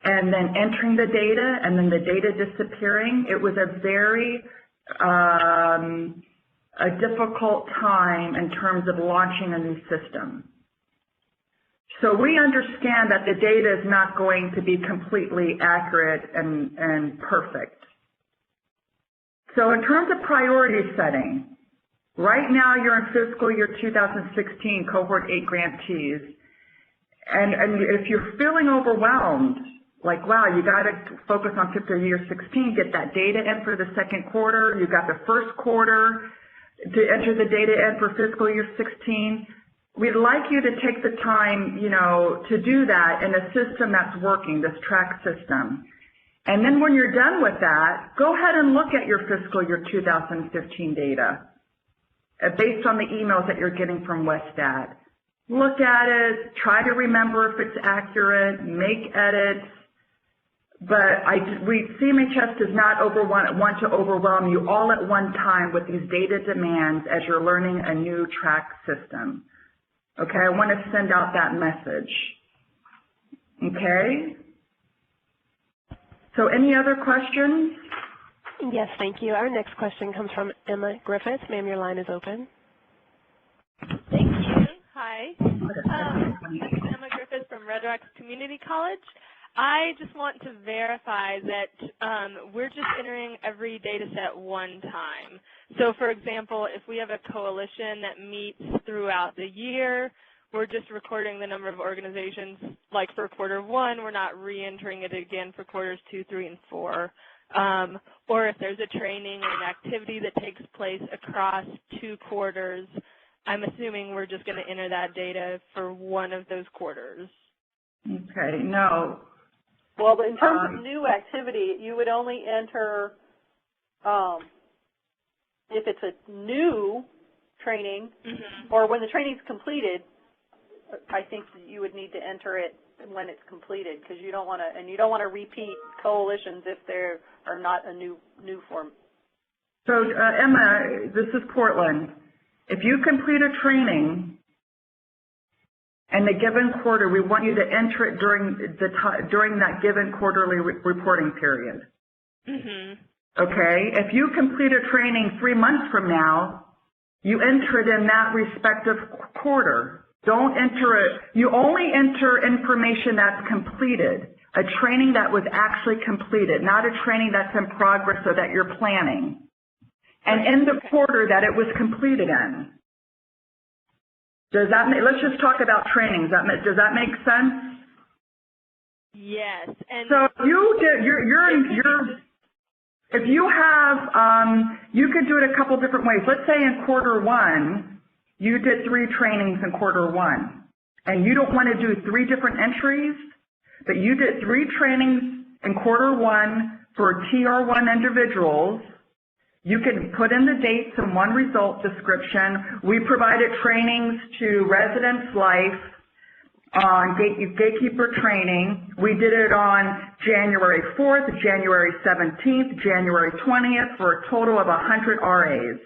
and then entering the data and then the data disappearing. It was a very a difficult time in terms of launching a new system. So we understand that the data is not going to be completely accurate and perfect. So in terms of priority setting, right now you're in fiscal year 2016, cohort 8 grantees, and if you're feeling overwhelmed, like, wow, you got to focus on fiscal year 16, get that data in for the second quarter, you got the first quarter to enter the data in for fiscal year 16, we'd like you to take the time, to do that in a system that's working, this TRAC system. And then when you're done with that, go ahead and look at your fiscal year 2015 data based on the emails that you're getting from WestStat. Look at it, try to remember if it's accurate, make edits. But CMHS does not want to overwhelm you all at one time with these data demands as you're learning a new TRAC system. Okay, I want to send out that message. Okay? So any other questions? Yes, thank you. Our next question comes from Emma Griffiths. Ma'am, your line is open. Thank you. Hi. This is Emma Griffiths from Red Rocks Community College. I just want to verify that we're just entering every data set one time. So for example, if we have a coalition that meets throughout the year, we're just recording the number of organizations, like for quarter 1, we're not re-entering it again for quarters 2, 3, and 4. Or if there's a training or an activity that takes place across 2 quarters, I'm assuming we're just going to enter that data for one of those quarters. Okay, no. Well, in terms of new activity, you would only enter, if it's a new training, or when the training's completed, I think you would need to enter it when it's completed, because you don't want to, and you don't want to repeat coalitions if there are not a new form. So Emma, this is Portland. If you complete a training in a given quarter, we want you to enter it during that given quarterly reporting period. Okay? If you complete a training 3 months from now, you enter it in that respective quarter. Don't enter it. You only enter information that's completed, a training that was actually completed, not a training that's in progress or that you're planning. And in the quarter that it was completed in. Does that make, let's just talk about trainings. Does that make sense? Yes. And so you did, if you have, you could do it a couple different ways. Let's say in quarter 1, you did 3 trainings in quarter 1, and you don't want to do 3 different entries, but you did 3 trainings in quarter 1 for TR1 individuals. You can put in the dates in one result description. We provided trainings to Residence Life on gatekeeper training. We did it on January 4th, January 17th, January 20th for a total of 100 RAs.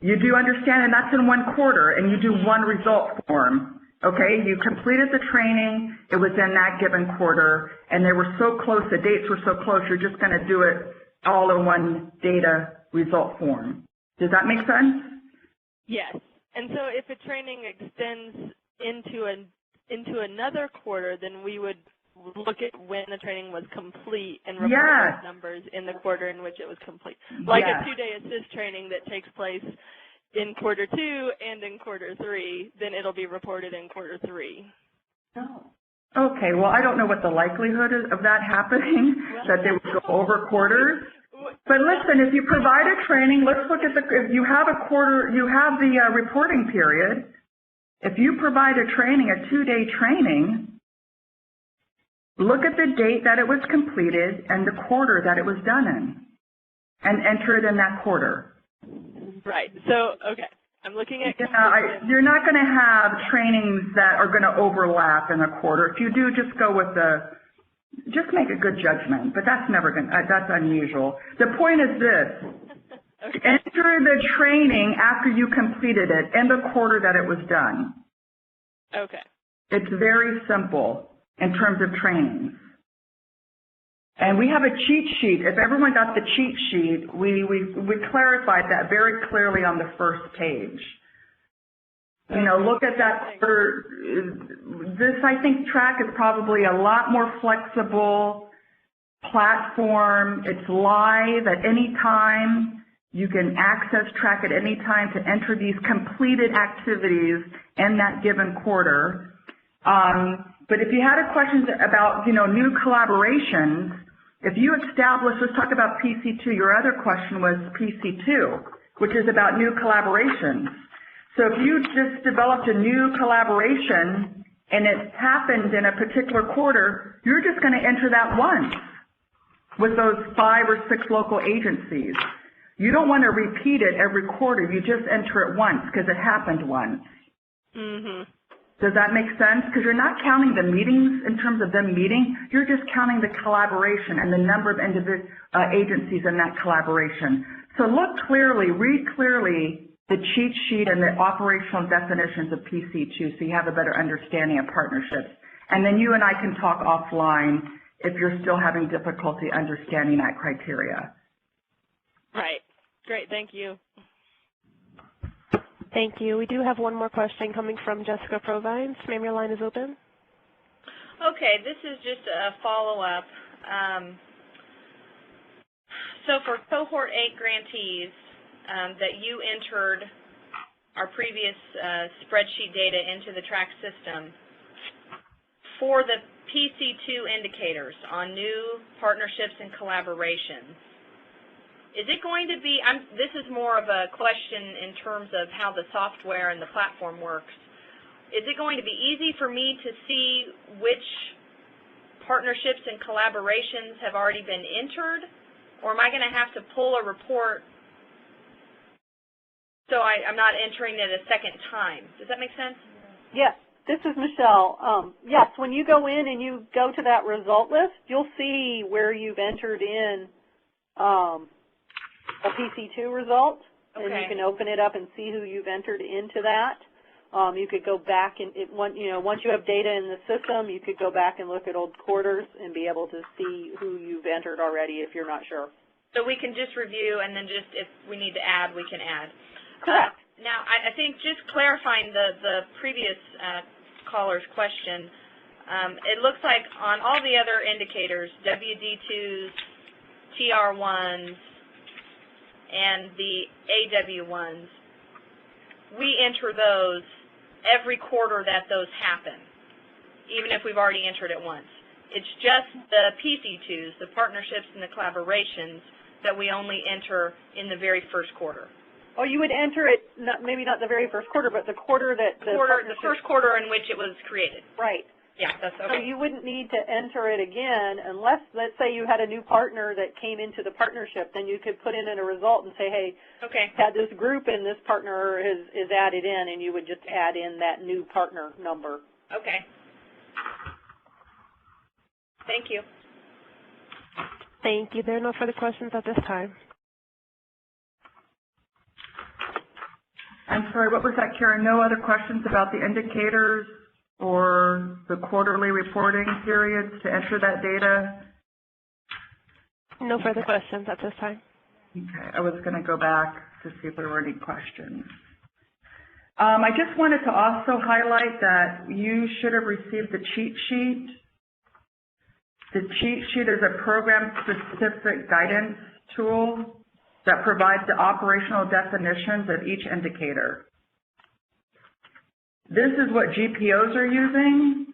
You do understand, and that's in one quarter, and you do one result form. Okay, you completed the training, it was in that given quarter, and they were so close, the dates were so close, you're just going to do it all in one data result form. Does that make sense? Yes. And so if a training extends into another quarter, then we would look at when the training was complete and report those numbers in the quarter in which it was complete. Like a 2-day assist training that takes place in quarter 2 and in quarter 3, then it'll be reported in quarter 3. Oh. Okay, well, I don't know what the likelihood is of that happening, that they would go over quarters. But listen, if you provide a training, let's look at if you have a quarter, you have the reporting period. If you provide a training, a 2-day training, look at the date that it was completed and the quarter that it was done in, and enter it in that quarter. Right. So, okay. I'm looking at... you're not going to have trainings that are going to overlap in a quarter. If you do, just go with just make a good judgment, but that's never going to, that's unusual. The point is this. Enter the training after you completed it in the quarter that it was done. Okay. It's very simple in terms of trainings. And we have a cheat sheet. If everyone got the cheat sheet, we clarified that very clearly on the first page. You know, look at that. This, I think, TRAC is probably a lot more flexible platform. It's live at any time. You can access TRAC at any time to enter these completed activities in that given quarter. But if you had a question about, new collaborations, if you establish, let's talk about PC2. Your other question was PC2, which is about new collaborations. So if you just developed a new collaboration and it happened in a particular quarter, you're just going to enter that once with those 5 or 6 local agencies. You don't want to repeat it every quarter. You just enter it once because it happened once. Does that make sense? Because you're not counting the meetings in terms of them meeting. You're just counting the collaboration and the number of agencies in that collaboration. So look clearly, read clearly the cheat sheet and the operational definitions of PC2 so you have a better understanding of partnerships. And then you and I can talk offline if you're still having difficulty understanding that criteria. Right. Great. Thank you. Thank you. We do have one more question coming from Jessica Provines. Ma'am, your line is open. Okay, this is just a follow-up. So for Cohort 8 grantees that you entered our previous spreadsheet data into the TRAC system, for the PC2 indicators on new partnerships and collaborations, is it going to be, this is more of a question in terms of how the software and the platform works. Is it going to be easy for me to see which partnerships and collaborations have already been entered, or am I going to have to pull a report so I'm not entering it a second time? Does that make sense? Yes, this is Michelle. Yes, when you go in and you go to that result list, you'll see where you've entered in a PC2 result, and you can open it up and see who you've entered into that. You could go back and, once you have data in the system, you could go back and look at old quarters and be able to see who you've entered already if you're not sure. So we can just review, and then just if we need to add, we can add. Correct. Now, I think just clarifying the previous caller's question, it looks like on all the other indicators, WD2s, TR1s, and the AW1s, we enter those every quarter that those happen, even if we've already entered it once. It's just the PC2s, the partnerships and the collaborations, that we only enter in the very first quarter. Oh, you would enter it, maybe not the very first quarter, but the quarter that the first quarter in which it was created. Right. Yeah, that's okay. So you wouldn't need to enter it again unless, let's say you had a new partner that came into the partnership, then you could put in a result and say, hey, had this group and this partner is added in, and you would just add in that new partner number. Okay. Thank you. Thank you. There are no further questions at this time. I'm sorry, what was that, Karen? No other questions about the indicators or the quarterly reporting periods to enter that data? No further questions at this time. Okay, I was going to go back to see if there were any questions. I just wanted to also highlight that you should have received the cheat sheet. The cheat sheet is a program-specific guidance tool that provides the operational definitions of each indicator. This is what GPOs are using.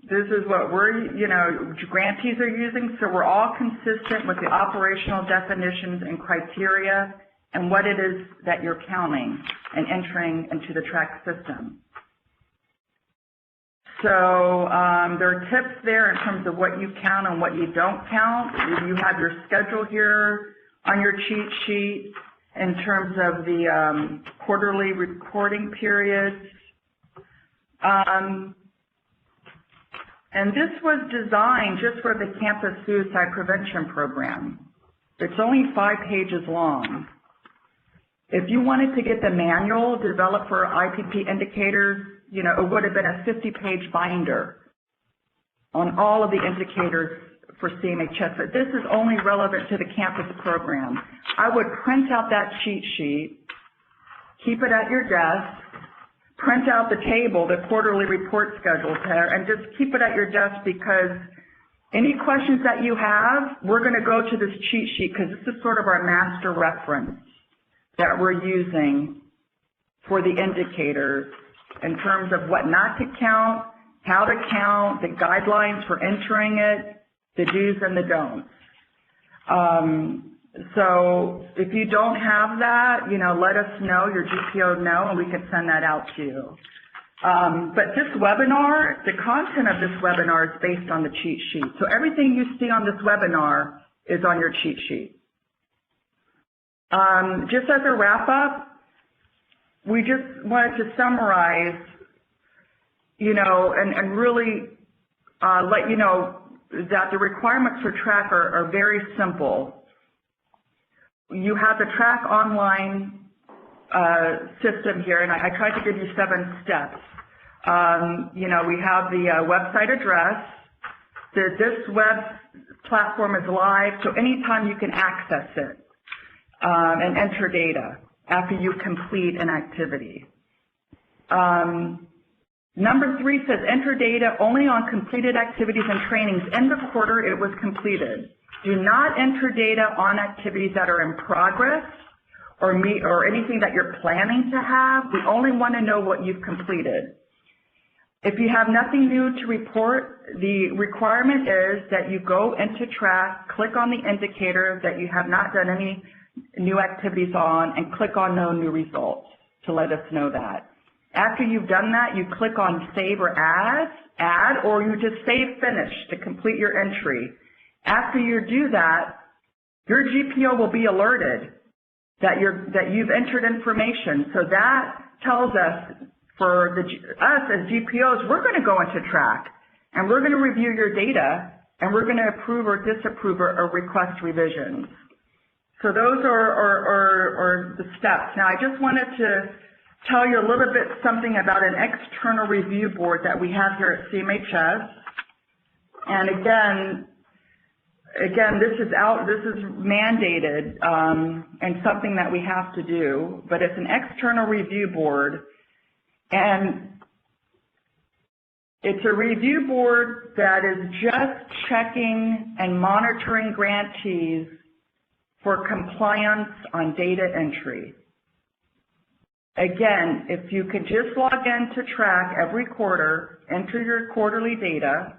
This is what grantees are using. So we're all consistent with the operational definitions and criteria and what it is that you're counting and entering into the TRAC system. So there are tips there in terms of what you count and what you don't count. You have your schedule here on your cheat sheet in terms of the quarterly reporting periods. And this was designed just for the campus suicide prevention program. It's only 5 pages long. If you wanted to get the manual developed for IPP indicators, it would have been a 50-page binder on all of the indicators for CMHS, but this is only relevant to the campus program. I would print out that cheat sheet, keep it at your desk, print out the table, the quarterly report schedule there, and just keep it at your desk, because any questions that you have, we're going to go to this cheat sheet because this is sort of our master reference that we're using for the indicators in terms of what not to count, how to count, the guidelines for entering it, the do's and the don'ts. So if you don't have that, let us know, your GPO know, and we can send that out to you. But this webinar, the content of this webinar is based on the cheat sheet. So everything you see on this webinar is on your cheat sheet. Just as a wrap up, we just wanted to summarize, and really let you know that the requirements for TRAC are very simple. You have the TRAC online system here, and I tried to give you 7 steps. We have the website address. This web platform is live, so anytime you can access it and enter data after you complete an activity. Number 3 says enter data only on completed activities and trainings in the quarter it was completed. Do not enter data on activities that are in progress or anything that you're planning to have. We only want to know what you've completed. If you have nothing new to report, the requirement is that you go into TRAC, click on the indicator that you have not done any new activities on, and click on no new results to let us know that. After you've done that, you click on save or add, or you just save finish to complete your entry. After you do that, your GPO will be alerted that you've entered information. So that tells us, for us as GPOs, we're going to go into TRAC and we're going to review your data and we're going to approve or disapprove or request revisions. So those are the steps. Now I just wanted to tell you a little bit something about an external review board that we have here at CMHS. And again, this is mandated and something that we have to do, but it's an external review board, and it's a review board that is just checking and monitoring grantees for compliance on data entry. Again, if you could just log into TRAC every quarter, enter your quarterly data,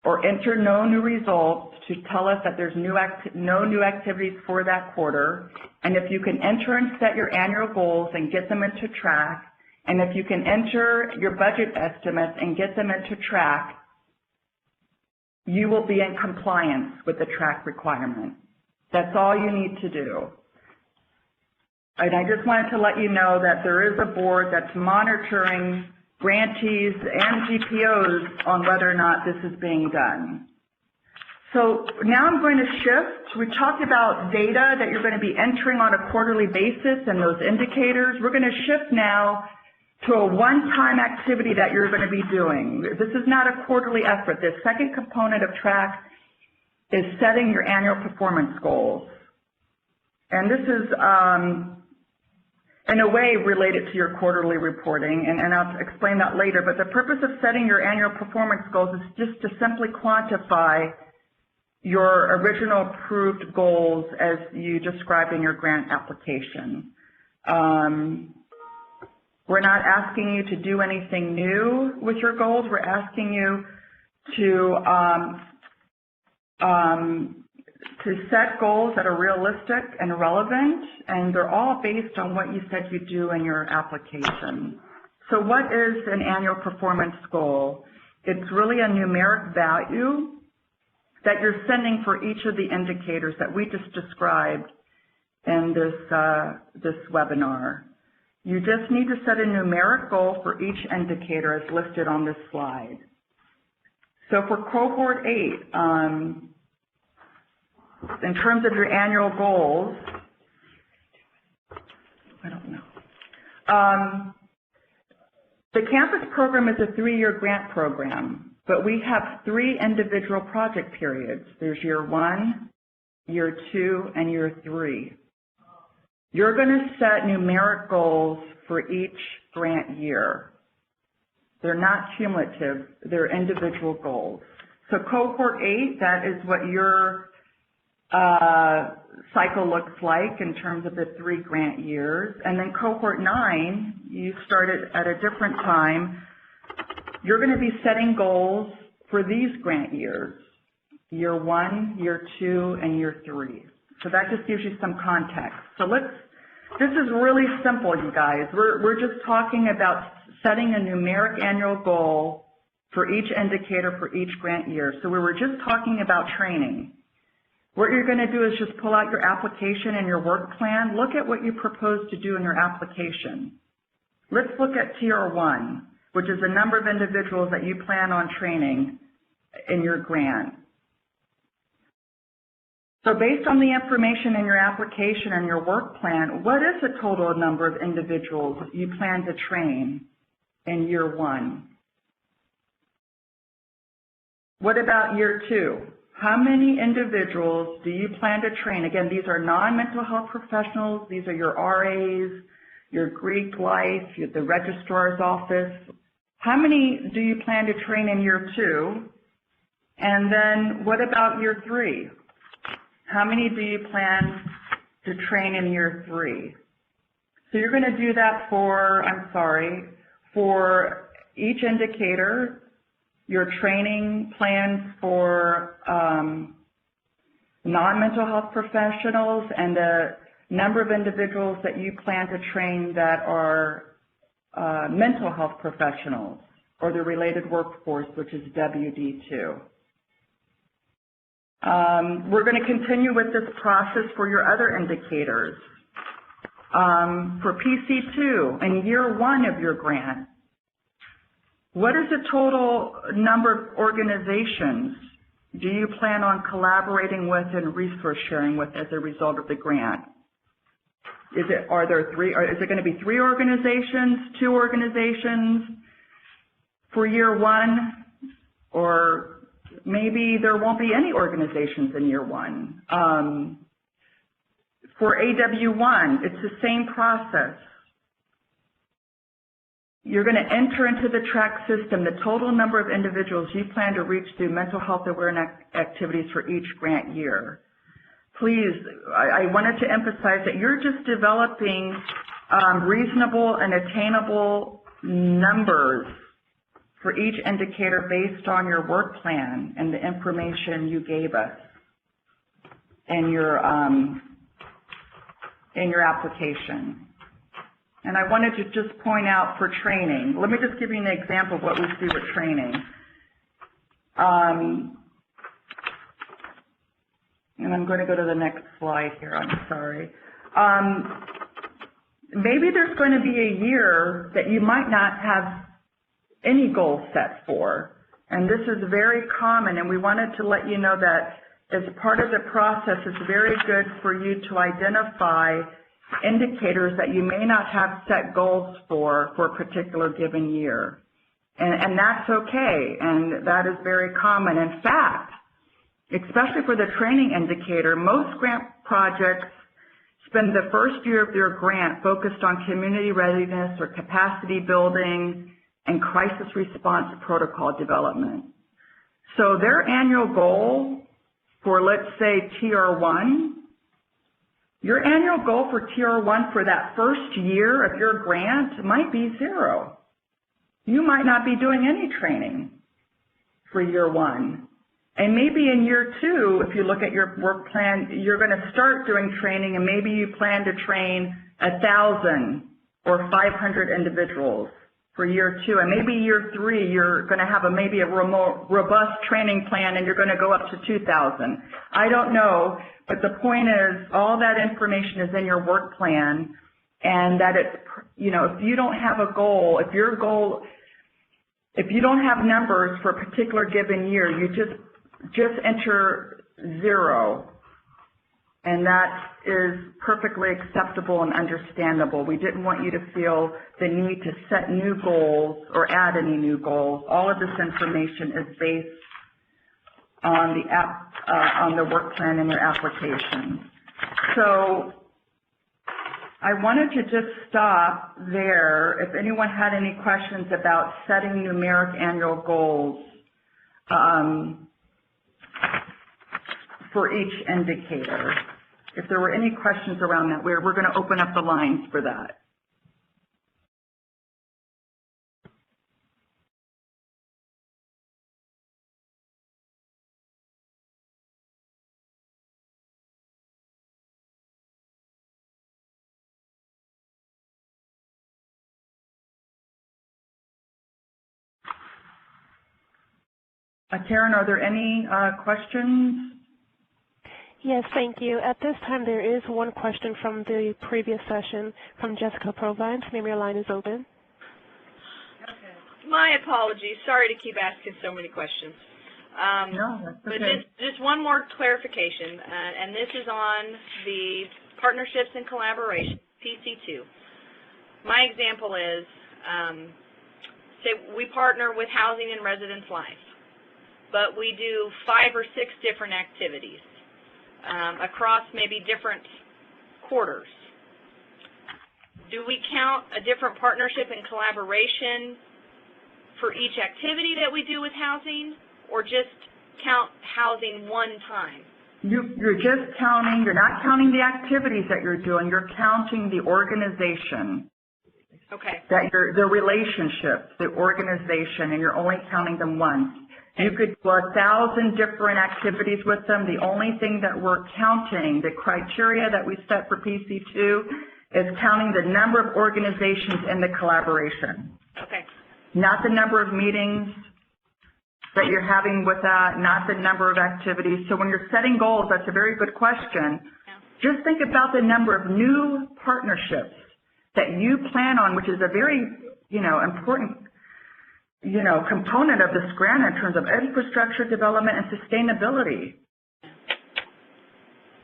or enter no new results to tell us that there's no new activities for that quarter, and if you can enter and set your annual goals and get them into TRAC, and if you can enter your budget estimates and get them into TRAC, you will be in compliance with the TRAC requirement. That's all you need to do. And I just wanted to let you know that there is a board that's monitoring grantees and GPOs on whether or not this is being done. So now I'm going to shift. We talked about data that you're going to be entering on a quarterly basis and those indicators. We're going to shift now to a one-time activity that you're going to be doing. This is not a quarterly effort. The second component of TRAC is setting your annual performance goals. And this is in a way related to your quarterly reporting, and I'll explain that later, but the purpose of setting your annual performance goals is just to simply quantify your original approved goals as you described in your grant application. We're not asking you to do anything new with your goals. We're asking you to set goals that are realistic and relevant, and they're all based on what you said you do in your application. So what is an annual performance goal? It's really a numeric value that you're sending for each of the indicators that we just described in this webinar. You just need to set a numeric goal for each indicator as listed on this slide. So for cohort 8, in terms of your annual goals, I don't know. The campus program is a 3-year grant program, but we have 3 individual project periods. There's year 1, year 2, and year 3. You're going to set numeric goals for each grant year. They're not cumulative, they're individual goals. So cohort 8, that is what your cycle looks like in terms of the 3 grant years. And then cohort 9, you started at a different time. You're going to be setting goals for these grant years, year 1, year 2, and year 3. So that just gives you some context. So this is really simple, you guys. We're just talking about setting a numeric annual goal for each indicator for each grant year. So we were just talking about training. What you're going to do is just pull out your application and your work plan. Look at what you propose to do in your application. Let's look at Tier 1, which is the number of individuals that you plan on training in your grant. So based on the information in your application and your work plan, what is the total number of individuals you plan to train in year 1? What about year 2? How many individuals do you plan to train? Again, these are non-mental health professionals. These are your RAs, your Greek life, the registrar's office, How many do you plan to train in year 2? And then what about year 3? How many do you plan to train in year 3? So you're going to do that for each indicator, your training plans for non-mental health professionals, and the number of individuals that you plan to train that are mental health professionals or the related workforce, which is WD2. We're going to continue with this process for your other indicators. For PC2 in year 1 of your grant, what is the total number of organizations do you plan on collaborating with and resource sharing with as a result of the grant? Is it going to be 3 organizations, 2 organizations for year 1, or maybe there won't be any organizations in year 1? For AW1, it's the same process. You're going to enter into the TRAC system the total number of individuals you plan to reach through mental health awareness activities for each grant year. Please, I wanted to emphasize that you're just developing reasonable and attainable numbers for each indicator based on your work plan and the information you gave us in your application. And I wanted to just point out for training, let me just give you an example of what we see with training. And I'm going to go to the next slide here, I'm sorry. Maybe there's going to be a year that you might not have any goals set for. And this is very common, and we wanted to let you know that as part of the process, it's very good for you to identify indicators that you may not have set goals for a particular given year. And that's okay, and that is very common. In fact, especially for the training indicator, most grant projects spend the first year of their grant focused on community readiness or capacity building and crisis response protocol development. So their annual goal for, let's say, TR1, your annual goal for TR1 for that first year of your grant might be 0. You might not be doing any training for year 1. And maybe in year 2, if you look at your work plan, you're going to start doing training, and maybe you plan to train 1,000 or 500 individuals for year 2. And maybe year 3, you're going to have maybe a robust training plan, and you're going to go up to 2,000. I don't know, but the point is all that information is in your work plan, and that it's, if you don't have a goal, if you don't have numbers for a particular given year, you just enter 0. And that is perfectly acceptable and understandable. We didn't want you to feel the need to set new goals or add any new goals. All of this information is based on the work plan in your application. So I wanted to just stop there. If anyone had any questions about setting numeric annual goals for each indicator. If there were any questions around that, we're going to open up the lines for that. Karen, are there any questions? Yes, thank you. At this time, there is one question from the previous session from Jessica Provine. Ma'am, your line is open. My apologies. Sorry to keep asking so many questions. No, that's okay. But just one more clarification, and this is on the partnerships and collaboration, PC2. My example is, say we partner with Housing and Residence Life, but we do 5 or 6 different activities across maybe different quarters. Do we count a different partnership and collaboration for each activity that we do with housing, or just count housing one time? You're just counting, you're not counting the activities that you're doing, you're counting the organization. Okay. The relationships, the organization, and you're only counting them once. You could do 1,000 different activities with them. The only thing that we're counting, the criteria that we set for PC2, is counting the number of organizations in the collaboration. Okay. Not the number of meetings that you're having with that, not the number of activities. So when you're setting goals, that's a very good question. Yeah. Just think about the number of new partnerships that you plan on, which is a very, important, component of this grant in terms of infrastructure development and sustainability.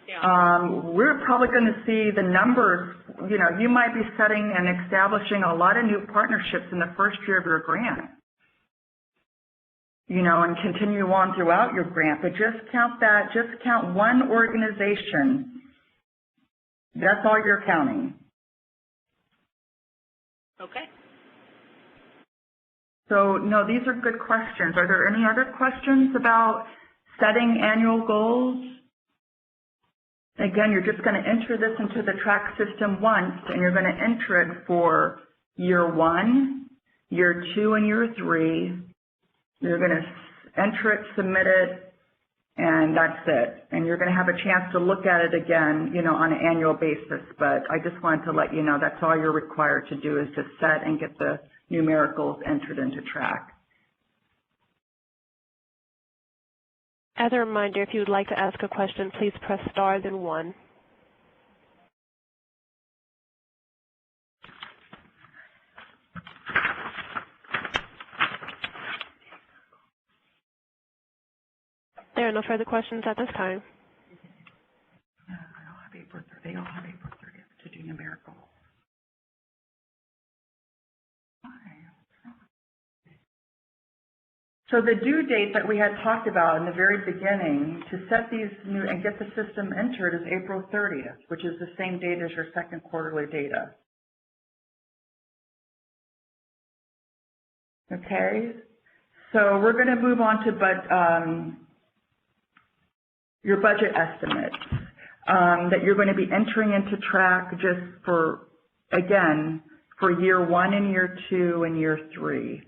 Yeah. We're probably going to see the numbers, you might be setting and establishing a lot of new partnerships in the first year of your grant, and continue on throughout your grant, but just count one organization. That's all you're counting. Okay. So, no, these are good questions. Are there any other questions about setting annual goals? Again, you're just going to enter this into the TRAC system once, and you're going to enter it for year 1, year 2, and year 3. You're going to enter it, submit it, and that's it. And you're going to have a chance to look at it again, on an annual basis. But I just wanted to let you know that's all you're required to do is to set and get the numericals entered into TRAC. As a reminder, if you would like to ask a question, please press star then 1. There are no further questions at this time. They all have April 30th to do numerical. So the due date that we had talked about in the very beginning to set these new and get the system entered is April 30th, which is the same date as your second quarterly data. Okay, so we're going to move on to your budget estimates that you're going to be entering into TRAC just for, again, for year 1 and year 2 and year 3.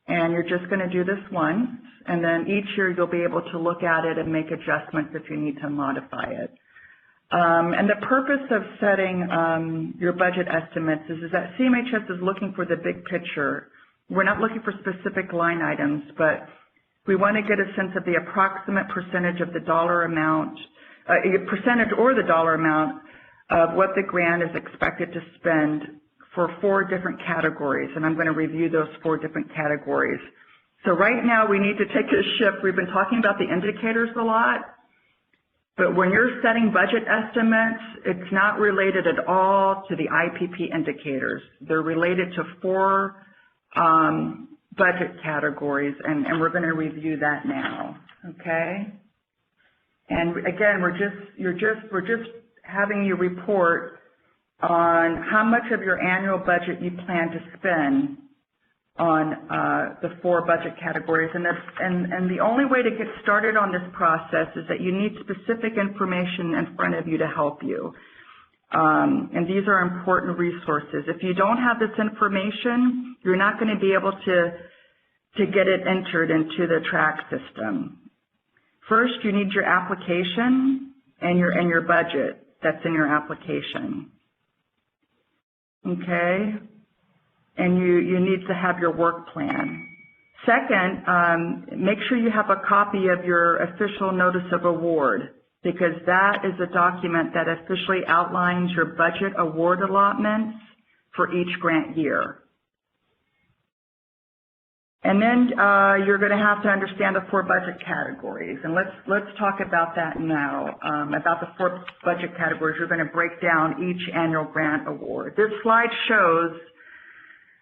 And you're just going to do this once, and then each year you'll be able to look at it and make adjustments if you need to modify it. And the purpose of setting your budget estimates is that CMHS is looking for the big picture. We're not looking for specific line items, but we want to get a sense of the approximate percentage of the dollar amount, percentage or the dollar amount of what the grant is expected to spend for 4 different categories, and I'm going to review those 4 different categories. So right now we need to take a shift. We've been talking about the indicators a lot, but when you're setting budget estimates, it's not related at all to the IPP indicators. They're related to 4 budget categories, and we're going to review that now, okay? And again, we're just having you report on how much of your annual budget you plan to spend on the 4 budget categories. And the only way to get started on this process is that you need specific information in front of you to help you. And these are important resources. If you don't have this information, you're not going to be able to get it entered into the TRAC system. First, you need your application and your budget that's in your application. Okay? And you need to have your work plan. Second, make sure you have a copy of your official notice of award, because that is a document that officially outlines your budget award allotments for each grant year. And then you're going to have to understand the 4 budget categories. And let's talk about that now, about the 4 budget categories. You're going to break down each annual grant award. This slide shows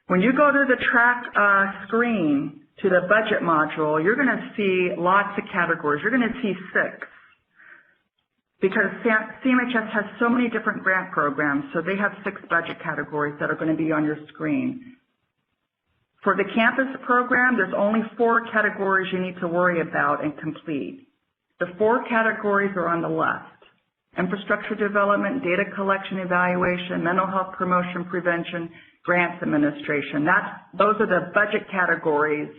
when you go to the TRAC screen to the budget module, you're going to see lots of categories. You're going to see 6. Because CMHS has so many different grant programs, so they have 6 budget categories that are going to be on your screen. For the campus program, there's only 4 categories you need to worry about and complete. The 4 categories are on the left. Infrastructure development, data collection evaluation, mental health promotion prevention, grants administration. Those are the budget categories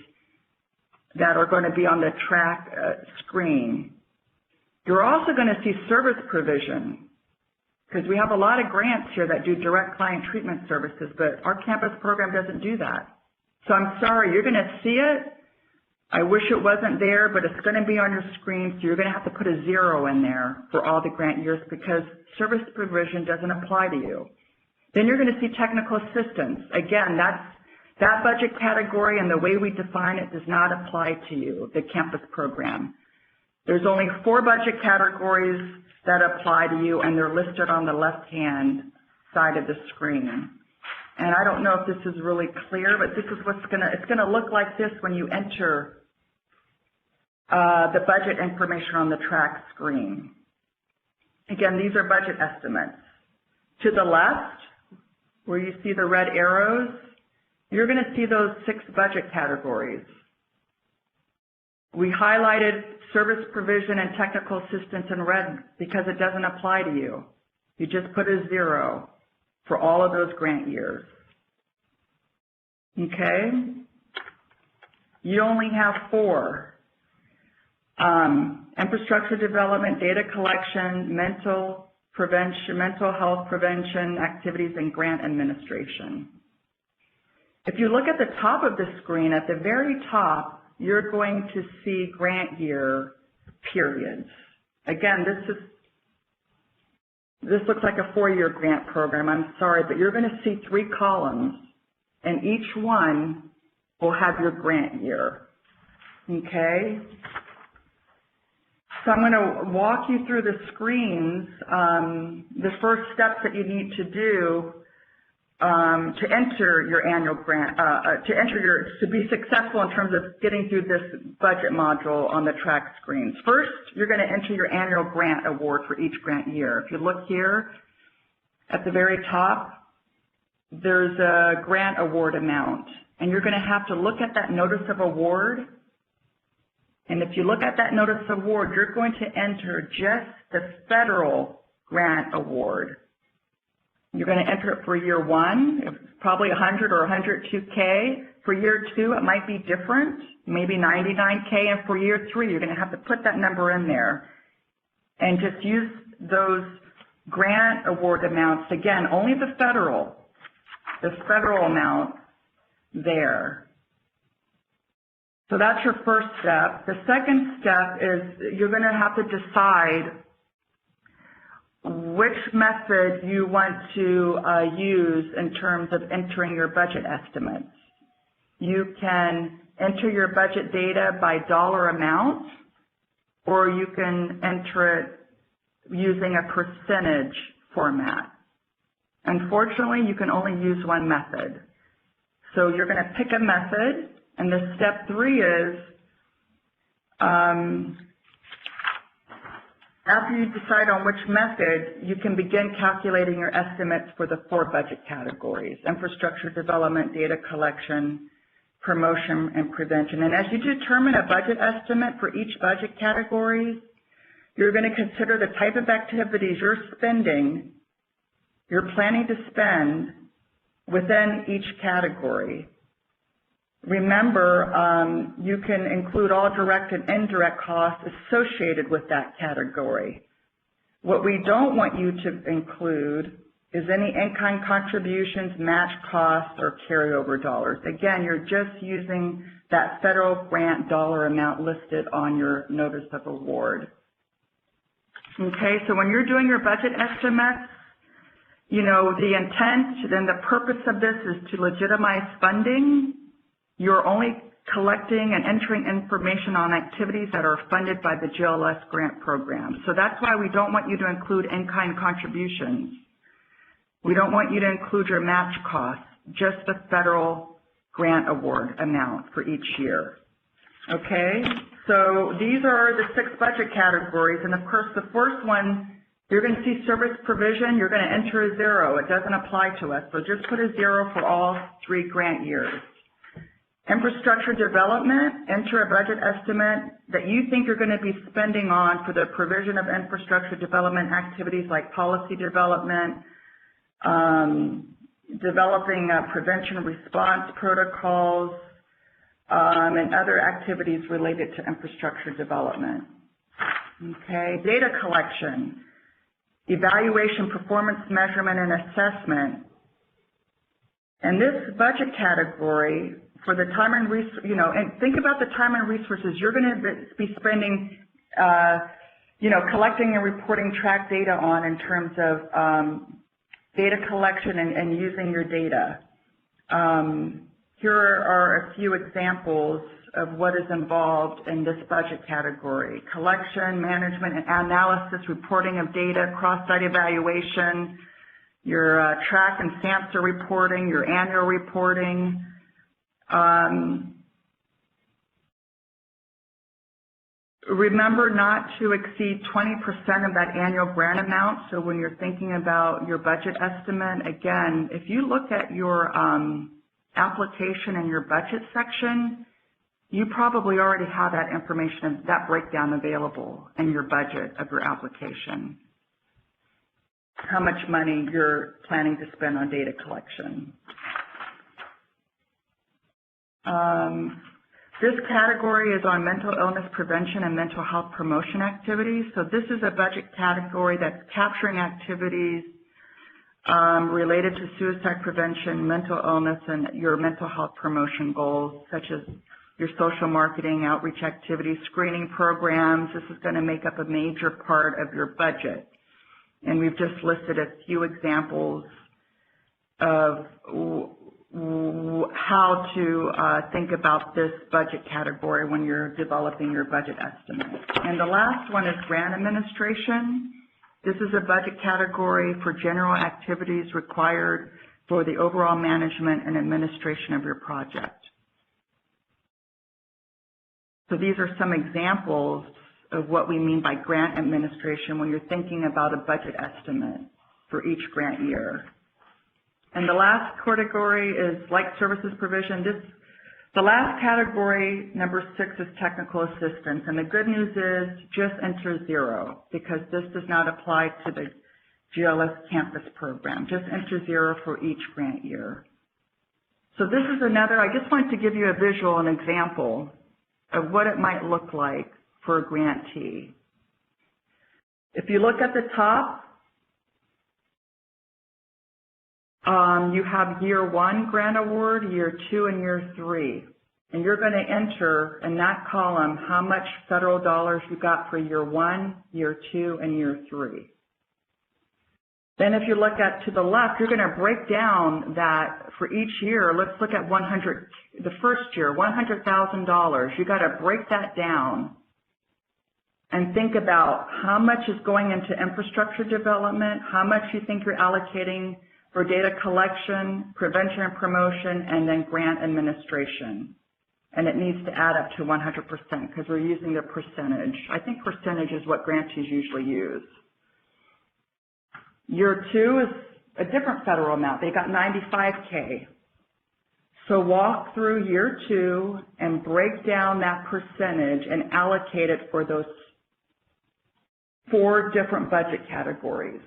that are going to be on the TRAC screen. You're also going to see service provision, because we have a lot of grants here that do direct client treatment services, but our campus program doesn't do that. So I'm sorry, you're going to see it. I wish it wasn't there, but it's going to be on your screen, so you're going to have to put a 0 in there for all the grant years because service provision doesn't apply to you. Then you're going to see technical assistance. Again, that budget category and the way we define it does not apply to you, the campus program. There's only 4 budget categories that apply to you, and they're listed on the left-hand side of the screen. And I don't know if this is really clear, but this is it's going to look like this when you enter the budget information on the TRAC screen. Again, these are budget estimates. To the left, where you see the red arrows, you're going to see those 6 budget categories. We highlighted service provision and technical assistance in red because it doesn't apply to you. You just put a 0 for all of those grant years. Okay? You only have 4. Infrastructure development, data collection, mental health prevention activities, and grant administration. If you look at the top of the screen, at the very top, you're going to see grant year periods. Again, this looks like a 4-year grant program. I'm sorry, but you're going to see 3 columns, and each one will have your grant year. Okay? So I'm going to walk you through the screens. The first steps that you need to do to enter your annual grant, to be successful in terms of getting through this budget module on the TRAC screens. First, you're going to enter your annual grant award for each grant year. If you look here at the very top, there's a grant award amount, and you're going to have to look at that notice of award. And if you look at that notice of award, you're going to enter just the federal grant award. You're going to enter it for year 1, it's probably 100 or 102K. For year 2, it might be different, maybe 99K. And for year 3, you're going to have to put that number in there and just use those grant award amounts. Again, only the federal amount there. So that's your first step. The second step is you're going to have to decide which method you want to use in terms of entering your budget estimates. You can enter your budget data by dollar amount, or you can enter it using a percentage format. Unfortunately, you can only use one method. So you're going to pick a method, and the step 3 is after you decide on which method, you can begin calculating your estimates for the 4 budget categories: infrastructure development, data collection, promotion, and prevention. And as you determine a budget estimate for each budget category, you're going to consider the type of activities you're planning to spend within each category. Remember, you can include all direct and indirect costs associated with that category. What we don't want you to include is any in-kind contributions, match costs, or carryover dollars. Again, you're just using that federal grant dollar amount listed on your notice of award. Okay, so when you're doing your budget estimates, you know, the intent and the purpose of this is to legitimize funding. You're only collecting and entering information on activities that are funded by the GLS grant program. So that's why we don't want you to include in-kind contributions. We don't want you to include your match costs, just the federal grant award amount for each year. Okay, so these are the 6 budget categories, and of course the first one, you're going to see service provision, you're going to enter a 0. It doesn't apply to us, so just put a 0 for all 3 grant years. Infrastructure development, enter a budget estimate that you think you're going to be spending on for the provision of infrastructure development activities like policy development, developing prevention response protocols, and other activities related to infrastructure development. Okay, data collection, evaluation, performance measurement, and assessment. And this budget category for the time and and think about the time and resources you're going to be spending, collecting and reporting TRAC data on in terms of data collection and using your data. Here are a few examples of what is involved in this budget category: collection, management, and analysis, reporting of data, cross-site evaluation, your TRAC and SAMHSA reporting, your annual reporting. Remember not to exceed 20% of that annual grant amount. So when you're thinking about your budget estimate, again, if you look at your application and your budget section, you probably already have that information, that breakdown available in your budget of your application. How much money you're planning to spend on data collection. This category is on mental illness prevention and mental health promotion activities. So this is a budget category that's capturing activities related to suicide prevention, mental illness, and your mental health promotion goals, such as your social marketing, outreach activities, screening programs. This is going to make up a major part of your budget. And we've just listed a few examples of how to think about this budget category when you're developing your budget estimate. And the last one is grant administration. This is a budget category for general activities required for the overall management and administration of your project. So these are some examples of what we mean by grant administration when you're thinking about a budget estimate for each grant year. And the last category is like services provision. The last category, number 6, is technical assistance. And the good news is just enter 0 because this does not apply to the GLS campus program. Just enter 0 for each grant year. So this is another, I just wanted to give you a visual, an example of what it might look like for a grantee. If you look at the top, you have year 1 grant award, year 2, and year 3. And you're going to enter in that column how much federal dollars you got for year 1, year 2, and year 3. Then if you look at to the left, you're going to break down that for each year. Let's look at the first year, $100,000. You got to break that down and think about how much is going into infrastructure development, how much you think you're allocating for data collection, prevention and promotion, and then grant administration. And it needs to add up to 100% because we're using the percentage. I think percentage is what grantees usually use. Year 2 is a different federal amount. They got $95K. So walk through year 2 and break down that percentage and allocate it for those 4 different budget categories.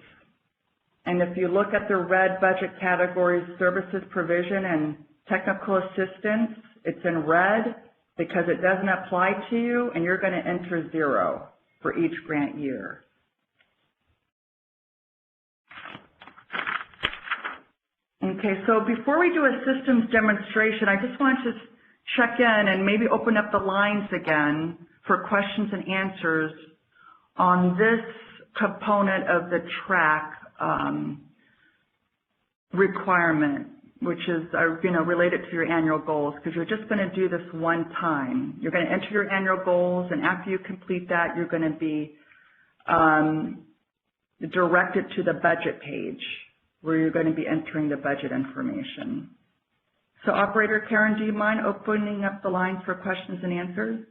And if you look at the red budget categories, services provision and technical assistance, it's in red because it doesn't apply to you, and you're going to enter 0 for each grant year. Okay, so before we do a systems demonstration, I just want to check in and maybe open up the lines again for questions and answers on this component of the TRAC requirement, which is related to your annual goals, because you're just going to do this one time. You're going to enter your annual goals, and after you complete that, you're going to be directed to the budget page where you're going to be entering the budget information. So Operator Karen, do you mind opening up the lines for questions and answers?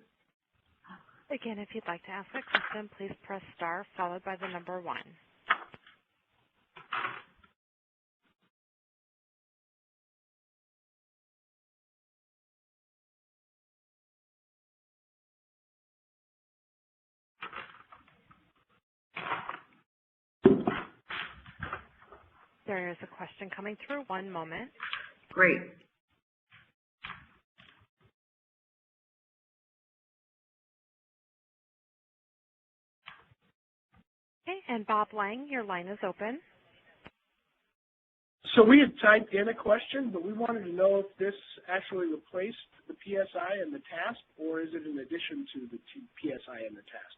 Again, if you'd like to ask a question, please press star followed by the number 1. There is a question coming through. One moment. Great. Okay, and Bob Lang, your line is open. So we had typed in a question, but we wanted to know if this actually replaced the PSI and the task, or is it in addition to the PSI and the task?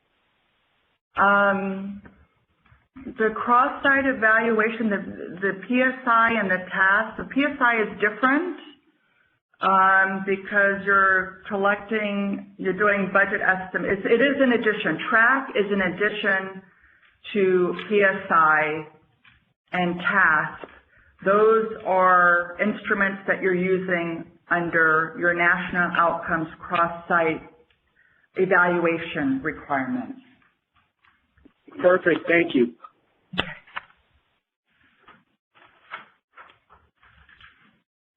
The cross-site evaluation, the PSI and the task, the PSI is different because you're doing budget estimates. It is in addition. TRAC is in addition to PSI and task. Those are instruments that you're using under your national outcomes cross-site evaluation requirements. Perfect, thank you.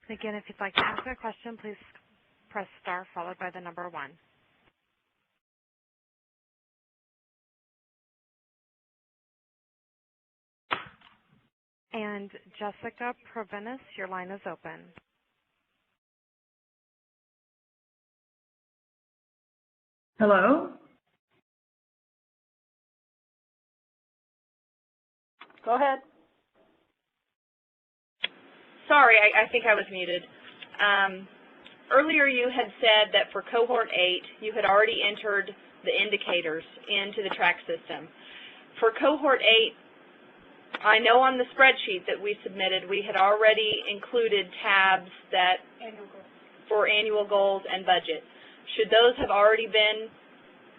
Again, if you'd like to ask a question, please press star followed by the number 1. And Jessica Provenus, your line is open. Hello? Go ahead. Sorry, I think I was muted. Earlier you had said that for cohort 8, you had already entered the indicators into the TRAC system. For cohort 8, I know on the spreadsheet that we submitted, we had already included tabs that for annual goals and budget. Should those have already been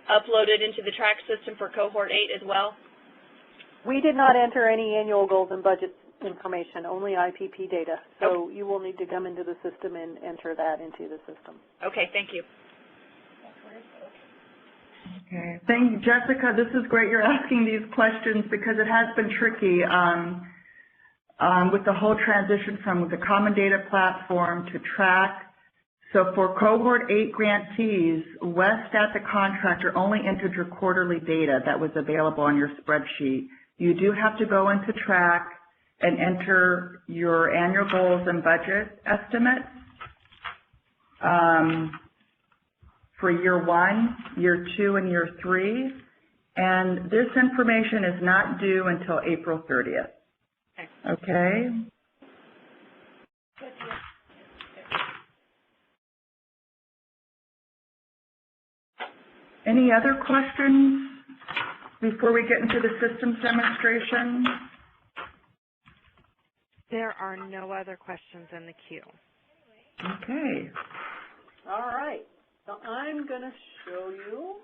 uploaded into the TRAC system for cohort 8 as well? We did not enter any annual goals and budget information, only IPP data. So you will need to come into the system and enter that into the system. Okay, thank you. Okay. Thank you, Jessica. This is great you're asking these questions because it has been tricky with the whole transition from the Common Data Platform to TRAC. So for cohort 8 grantees, West at the contractor only entered your quarterly data that was available on your spreadsheet. You do have to go into TRAC and enter your annual goals and budget estimates for year 1, year 2, and year 3. And this information is not due until April 30th. Okay? Any other questions before we get into the systems demonstration? There are no other questions in the queue. Okay. All right. So I'm going to show you.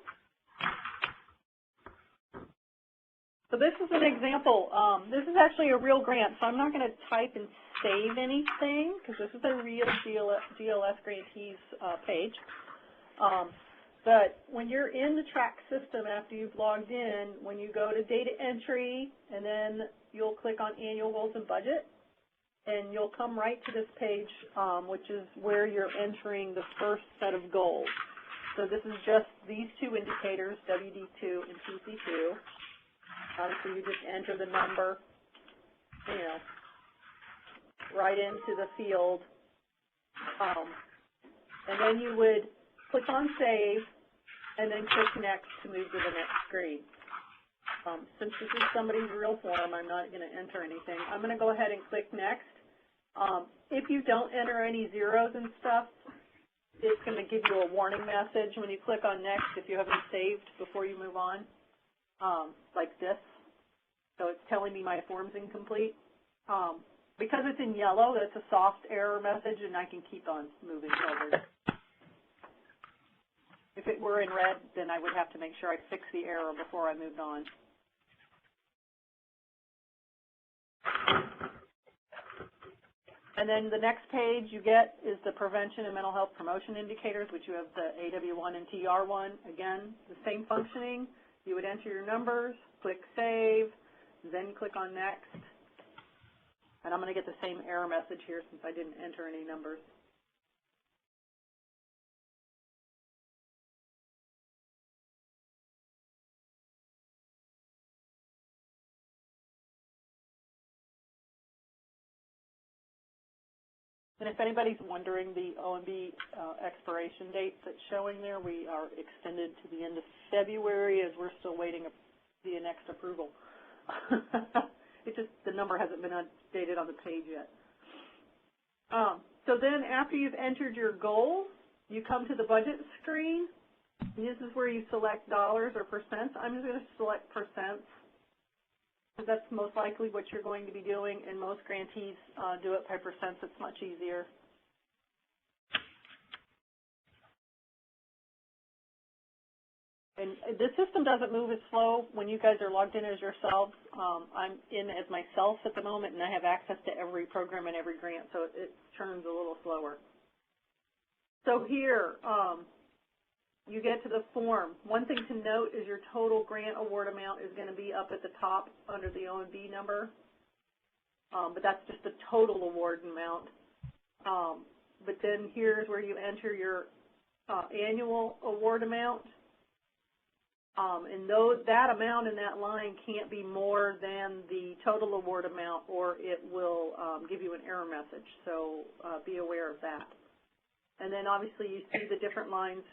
So this is an example. This is actually a real grant, so I'm not going to type and save anything because this is a real GLS grantees page. But when you're in the TRAC system after you've logged in, when you go to data entry, and then you'll click on annual goals and budget, and you'll come right to this page, which is where you're entering the first set of goals. So this is just these two indicators, WD2 and TC2. Obviously, you just enter the number, right into the field. And then you would click on Save, and then click Next to move to the next screen. Since this is somebody's real form, I'm not going to enter anything. I'm going to go ahead and click Next. If you don't enter any zeros and stuff, it's going to give you a warning message when you click on Next if you haven't saved before you move on, like this. So it's telling me my form's incomplete. Because it's in yellow, that's a soft error message, and I can keep on moving forward. If it were in red, then I would have to make sure I fix the error before I moved on. And then the next page you get is the prevention and mental health promotion indicators, which you have the AW1 and TR1. Again, the same functioning. You would enter your numbers, click Save, then click on Next. And I'm going to get the same error message here since I didn't enter any numbers. And if anybody's wondering, the O&B expiration date that's showing there, we are extended to the end of February as we're still waiting the next approval. It just, the number hasn't been updated on the page yet. So then after you've entered your goals, you come to the budget screen. And this is where you select dollars or percents. I'm just going to select percents, because that's most likely what you're going to be doing, and most grantees do it by percents. It's much easier. And the system doesn't move as slow when you guys are logged in as yourselves. I'm in as myself at the moment, and I have access to every program and every grant, so it turns a little slower. So here, you get to the form. One thing to note is your total grant award amount is going to be up at the top under the O&B number, but that's just the total award amount. But then here's where you enter your annual award amount. And that amount in that line can't be more than the total award amount, or it will give you an error message. So be aware of that. And then obviously you see the different lines,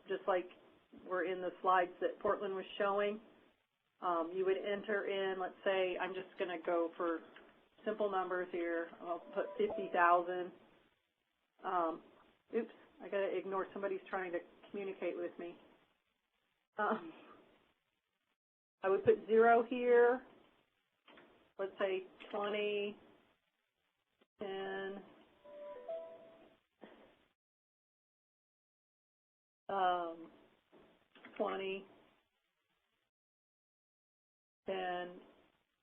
just like were in the slides that Portland was showing. You would enter in, let's say, I'm just going to go for simple numbers here. I'll put 50,000. Oops, I got to ignore somebody's trying to communicate with me. I would put 0 here. Let's say 20, 10, 20, 10,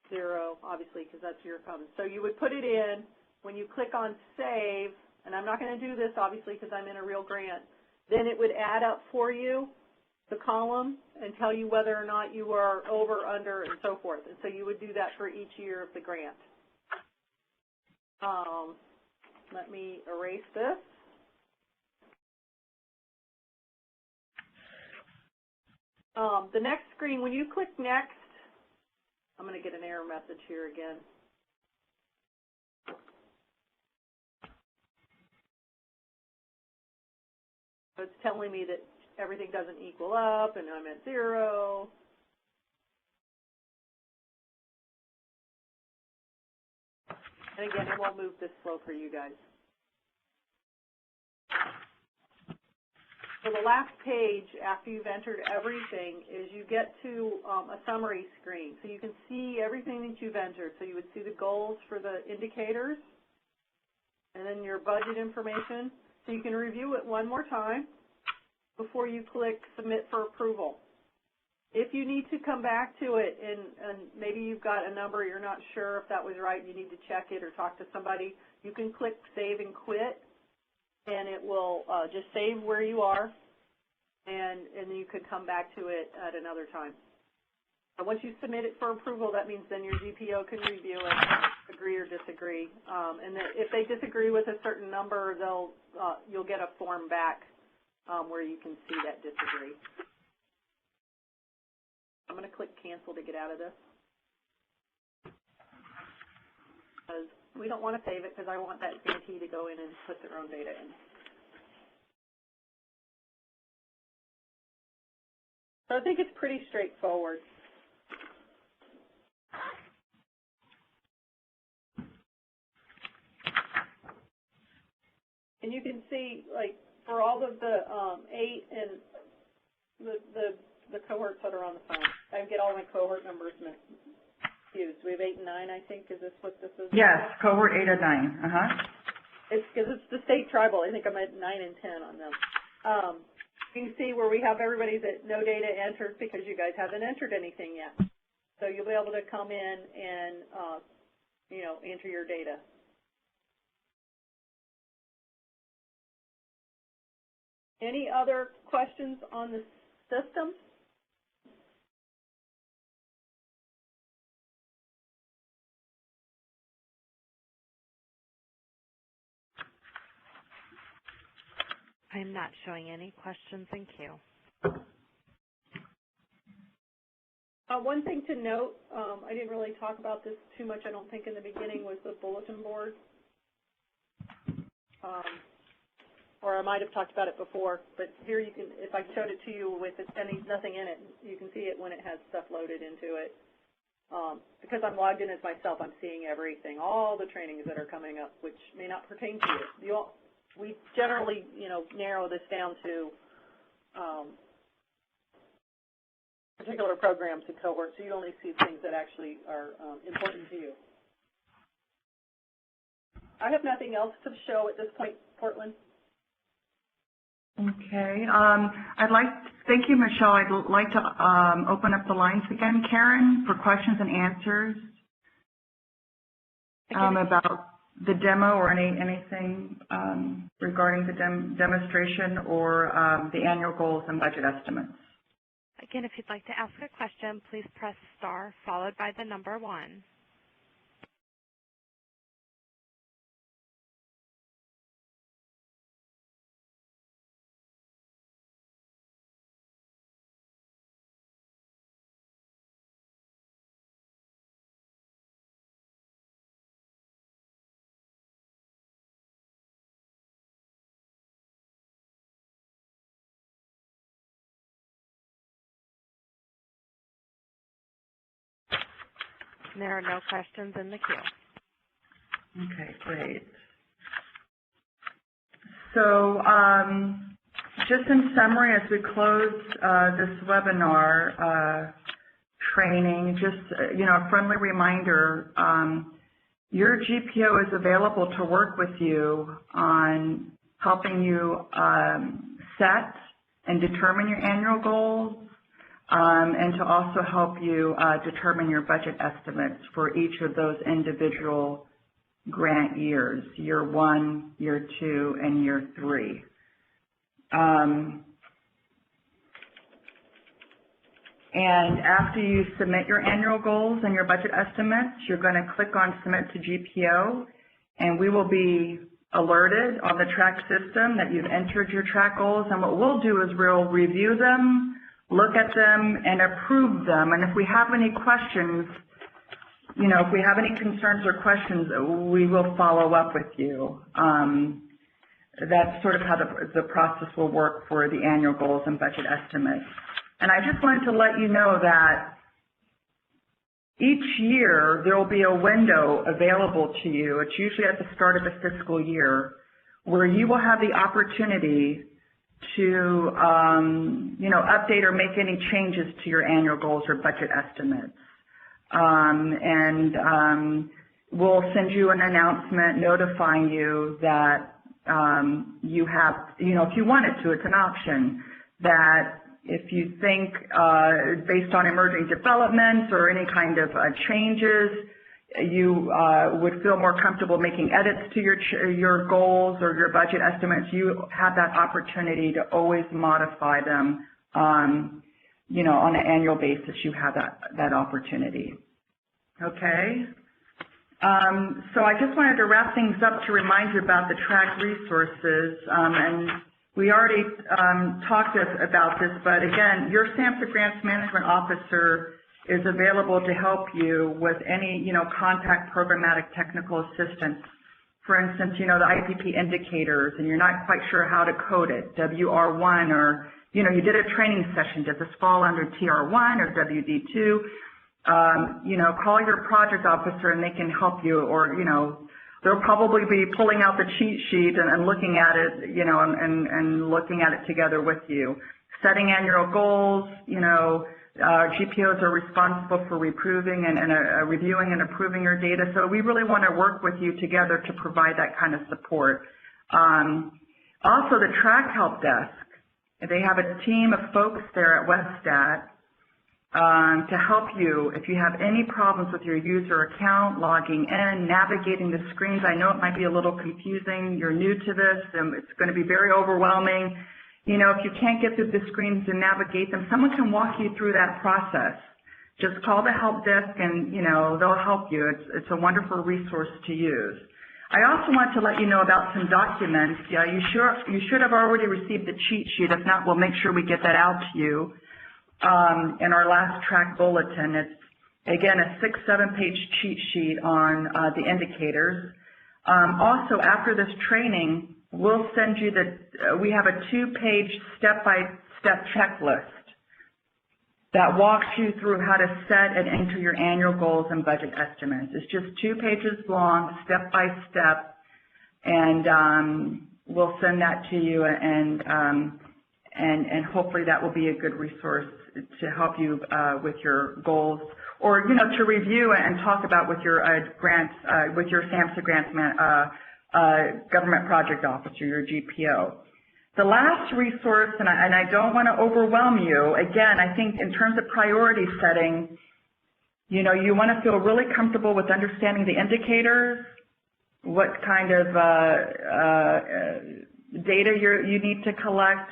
0, obviously, because that's your comment. So you would put it in. When you click on Save, and I'm not going to do this, obviously, because I'm in a real grant, then it would add up for you the column and tell you whether or not you are over, under, and so forth. And so you would do that for each year of the grant. Let me erase this. The next screen, when you click Next, I'm going to get an error message here again. So it's telling me that everything doesn't equal up, and I'm at 0. And again, it won't move this slow for you guys. So the last page, after you've entered everything, is you get to a summary screen. So you can see everything that you've entered. So you would see the goals for the indicators, and then your budget information. So you can review it one more time before you click Submit for Approval. If you need to come back to it and maybe you've got a number, you're not sure if that was right, you need to check it or talk to somebody, you can click Save and Quit, and it will just save where you are, and then you could come back to it at another time. And once you submit it for approval, that means then your GPO can review it, agree or disagree. And if they disagree with a certain number, you'll get a form back where you can see that disagree. I'm going to click Cancel to get out of this, because we don't want to save it, because I want that grantee to go in and put their own data in. So I think it's pretty straightforward. And you can see, like, for all of the 8 and the cohorts that are on the phone, I get all my cohort numbers used. We have 8 and 9, I think. Is this what this is? Yes, cohort 8 and 9. It's because it's the state tribal. I think I'm at 9 and 10 on them. You can see where we have everybody that no data entered because you guys haven't entered anything yet. So you'll be able to come in and enter your data. Any other questions on the system? I'm not showing any questions in queue. One thing to note, I didn't really talk about this too much, I don't think, in the beginning, was the bulletin board. or I might have talked about it before, but here you can, if I showed it to you with nothing in it, you can see it when it has stuff loaded into it. Because I'm logged in as myself, I'm seeing everything, all the trainings that are coming up, which may not pertain to you. We generally, narrow this down to particular programs and cohorts, so you only see things that actually are important to you. I have nothing else to show at this point, Portland. Okay. Thank you, Michelle. I'd like to open up the lines again, Karen, for questions and answers about the demo or anything regarding the demonstration or the annual goals and budget estimates. Again, if you'd like to ask a question, please press star followed by the number 1. There are no questions in the queue. Okay, great. So just in summary, as we close this webinar training, just a friendly reminder, your GPO is available to work with you on helping you set and determine your annual goals, and to also help you determine your budget estimates for each of those individual grant years, year 1, year 2, and year 3. And after you submit your annual goals and your budget estimates, you're going to click on Submit to GPO, and we will be alerted on the TRAC system that you've entered your TRAC goals, and what we'll do is we'll review them, look at them, and approve them. And if we have any questions, if we have any concerns or questions, we will follow up with you. That's sort of how the process will work for the annual goals and budget estimates. And I just wanted to let you know that each year there will be a window available to you. It's usually at the start of the fiscal year where you will have the opportunity to, update or make any changes to your annual goals or budget estimates. We'll send you an announcement notifying you that you have, if you wanted to, it's an option, that if you think, based on emerging developments or any kind of changes, you would feel more comfortable making edits to your goals or your budget estimates, you have that opportunity to always modify them. On an annual basis, you have that opportunity. Okay. So I just wanted to wrap things up to remind you about the TRAC resources, and we already talked about this, but again, your SAMHSA Grants Management Officer is available to help you with any, contact programmatic technical assistance. For instance, the IPP indicators, and you're not quite sure how to code it, WR1, or, you did a training session. Does this fall under TR1 or WD2? Call your project officer and they can help you, or, they'll probably be pulling out the cheat sheet and looking at it, and looking at it together with you. Setting annual goals, GPOs are responsible for reviewing and approving your data, so we really want to work with you together to provide that kind of support. Also, the TRAC Help Desk, they have a team of folks there at Westat to help you if you have any problems with your user account, logging in, navigating the screens. I know it might be a little confusing. You're new to this, and it's going to be very overwhelming. If you can't get through the screens and navigate them, someone can walk you through that process. Just call the help desk and, they'll help you. It's a wonderful resource to use. I also want to let you know about some documents. Yeah, you should have already received the cheat sheet. If not, we'll make sure we get that out to you in our last TRAC bulletin. It's, again, a 6-7 page cheat sheet on the indicators. Also, after this training, we'll send you we have a 2-page step-by-step checklist that walks you through how to set and enter your annual goals and budget estimates. It's just 2 pages long, step by step, and we'll send that to you, and hopefully that will be a good resource to help you with your goals, or to review and talk about with your grants, with your SAMHSA grants government project officer, your GPO. The last resource, and I don't want to overwhelm you, again, I think in terms of priority setting, you want to feel really comfortable with understanding the indicators, what kind of data you need to collect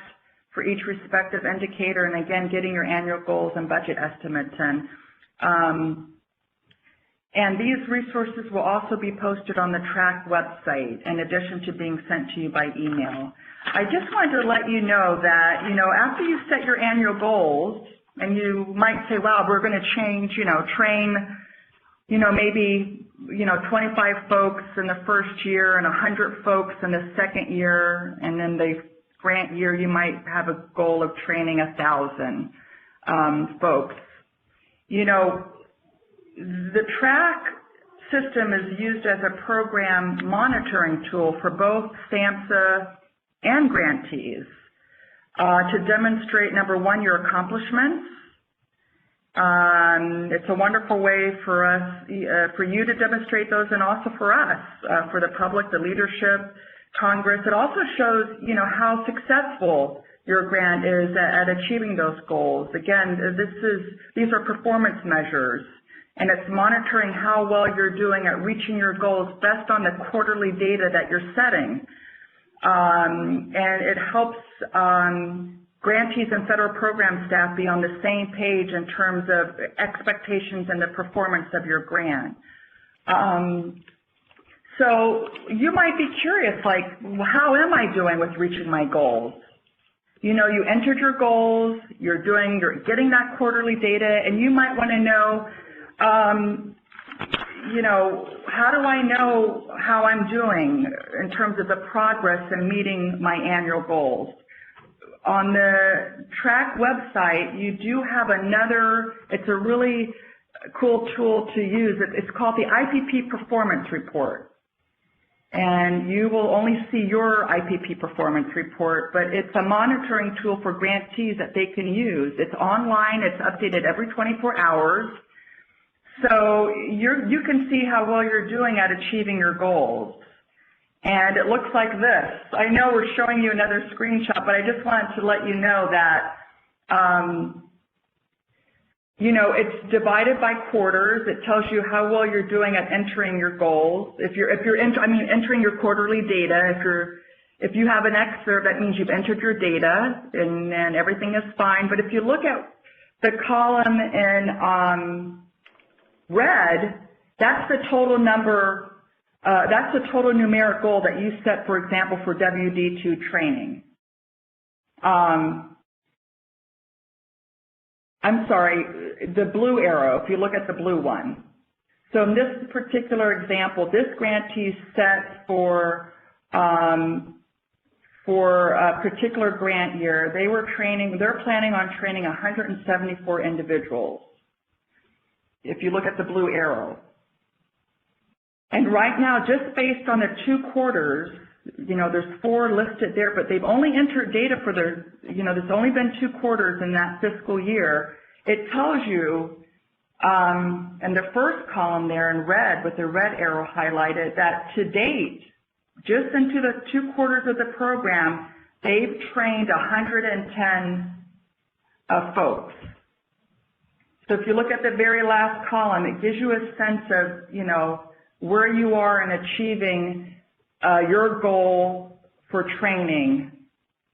for each respective indicator, and again, getting your annual goals and budget estimates in. And these resources will also be posted on the TRAC website in addition to being sent to you by email. I just wanted to let you know that, after you set your annual goals, and you might say, wow, we're going to change, train, maybe, 25 folks in the first year and 100 folks in the second year, and then the grant year you might have a goal of training 1,000 folks. The TRAC system is used as a program monitoring tool for both SAMHSA and grantees to demonstrate, number one, your accomplishments. It's a wonderful way for us, for you to demonstrate those, and also for us, for the public, the leadership, Congress. It also shows, how successful your grant is at achieving those goals. Again, these are performance measures, and it's monitoring how well you're doing at reaching your goals based on the quarterly data that you're setting. And it helps grantees and federal program staff be on the same page in terms of expectations and the performance of your grant. So you might be curious, like, how am I doing with reaching my goals? You entered your goals, you're getting that quarterly data, and you might want to know, how do I know how I'm doing in terms of the progress in meeting my annual goals? On the TRAC website, you do have it's a really cool tool to use. It's called the IPP Performance Report. And you will only see your IPP performance report, but it's a monitoring tool for grantees that they can use. It's online, it's updated every 24 hours. So you can see how well you're doing at achieving your goals. And it looks like this. I know we're showing you another screenshot, but I just wanted to let you know that, it's divided by quarters. It tells you how well you're doing at entering your goals. Entering your quarterly data. If you have an excerpt, that means you've entered your data and everything is fine. But if you look at the column in red, that's the total number. That's the total numeric goal that you set, for example, for WD2 training. I'm sorry, the blue arrow, if you look at the blue one. So in this particular example, this grantee set for a particular grant year, they're planning on training 174 individuals. If you look at the blue arrow. And right now, just based on the 2 quarters, there's 4 listed there, but they've only entered data for there's only been 2 quarters in that fiscal year. It tells you in the first column there in red, with the red arrow highlighted, that to date, just into the 2 quarters of the program, they've trained 110 folks. So if you look at the very last column, it gives you a sense of, where you are in achieving your goal for training.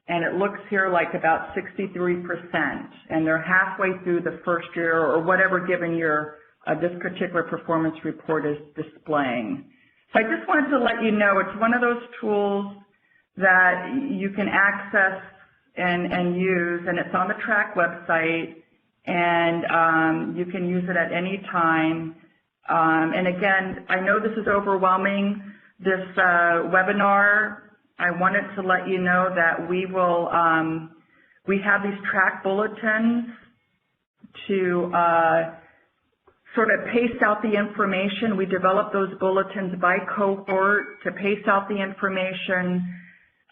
And it looks here like about 63%. And they're halfway through the first year, or whatever given year this particular performance report is displaying. So I just wanted to let you know it's one of those tools that you can access and use, and it's on the TRAC website. And you can use it at any time. And again, I know this is overwhelming, this webinar. I wanted to let you know that we will, we have these TRAC bulletins to sort of pace out the information. We develop those bulletins by cohort to pace out the information,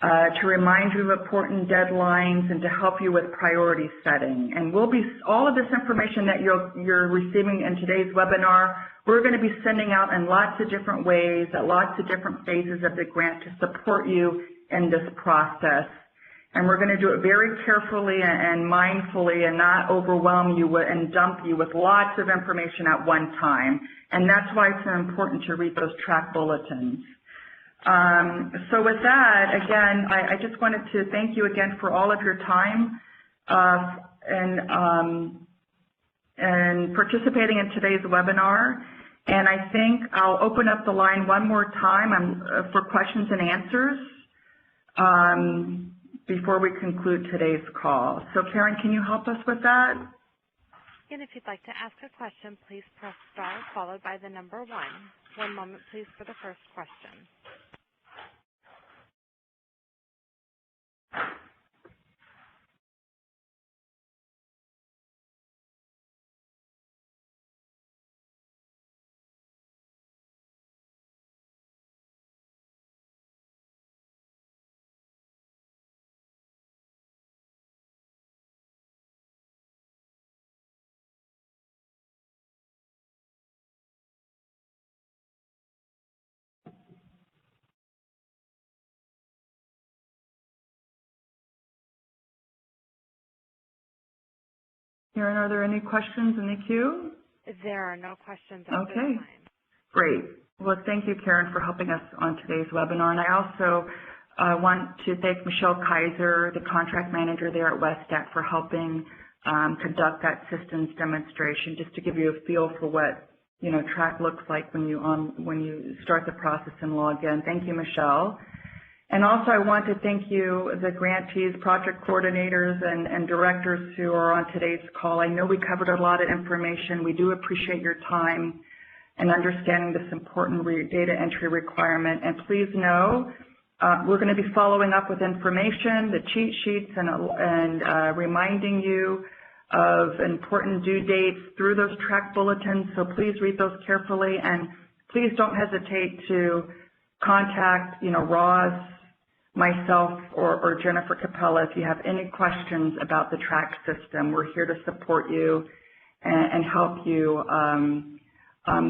to remind you of important deadlines, and to help you with priority setting. And we'll be, all of this information that you're receiving in today's webinar, we're going to be sending out in lots of different ways, at lots of different phases of the grant to support you in this process. And we're going to do it very carefully and mindfully and not overwhelm you and dump you with lots of information at one time. And that's why it's so important to read those TRAC bulletins. So with that, again, I just wanted to thank you again for all of your time and participating in today's webinar. And I think I'll open up the line one more time for questions and answers before we conclude today's call. So Karen, can you help us with that? And if you'd like to ask a question, please press star followed by the number 1. One moment, please, for the first question. Karen, are there any questions in the queue? There are no questions at this Okay, time. great. Well, thank you, Karen, for helping us on today's webinar. And I also want to thank Michelle Kaiser, the contract manager there at WestStat, for helping conduct that systems demonstration, just to give you a feel for what, you know, TRAC looks like when you start the process and log in. Thank you, Michelle. And also I want to thank you, the grantees, project coordinators, and directors who are on today's call. I know we covered a lot of information. We do appreciate your time and understanding this important data entry requirement. And please know, we're going to be following up with information, the cheat sheets, and reminding you of important due dates through those TRAC bulletins. So please read those carefully, and please don't hesitate to contact, you know, Roz, myself, or Jennifer Capella if you have any questions about the TRAC system. We're here to support you and help you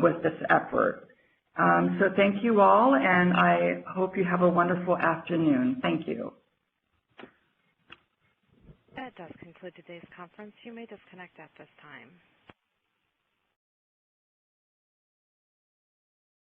with this effort. So thank you all, and I hope you have a wonderful afternoon. Thank you. That does conclude today's conference. You may disconnect at this time.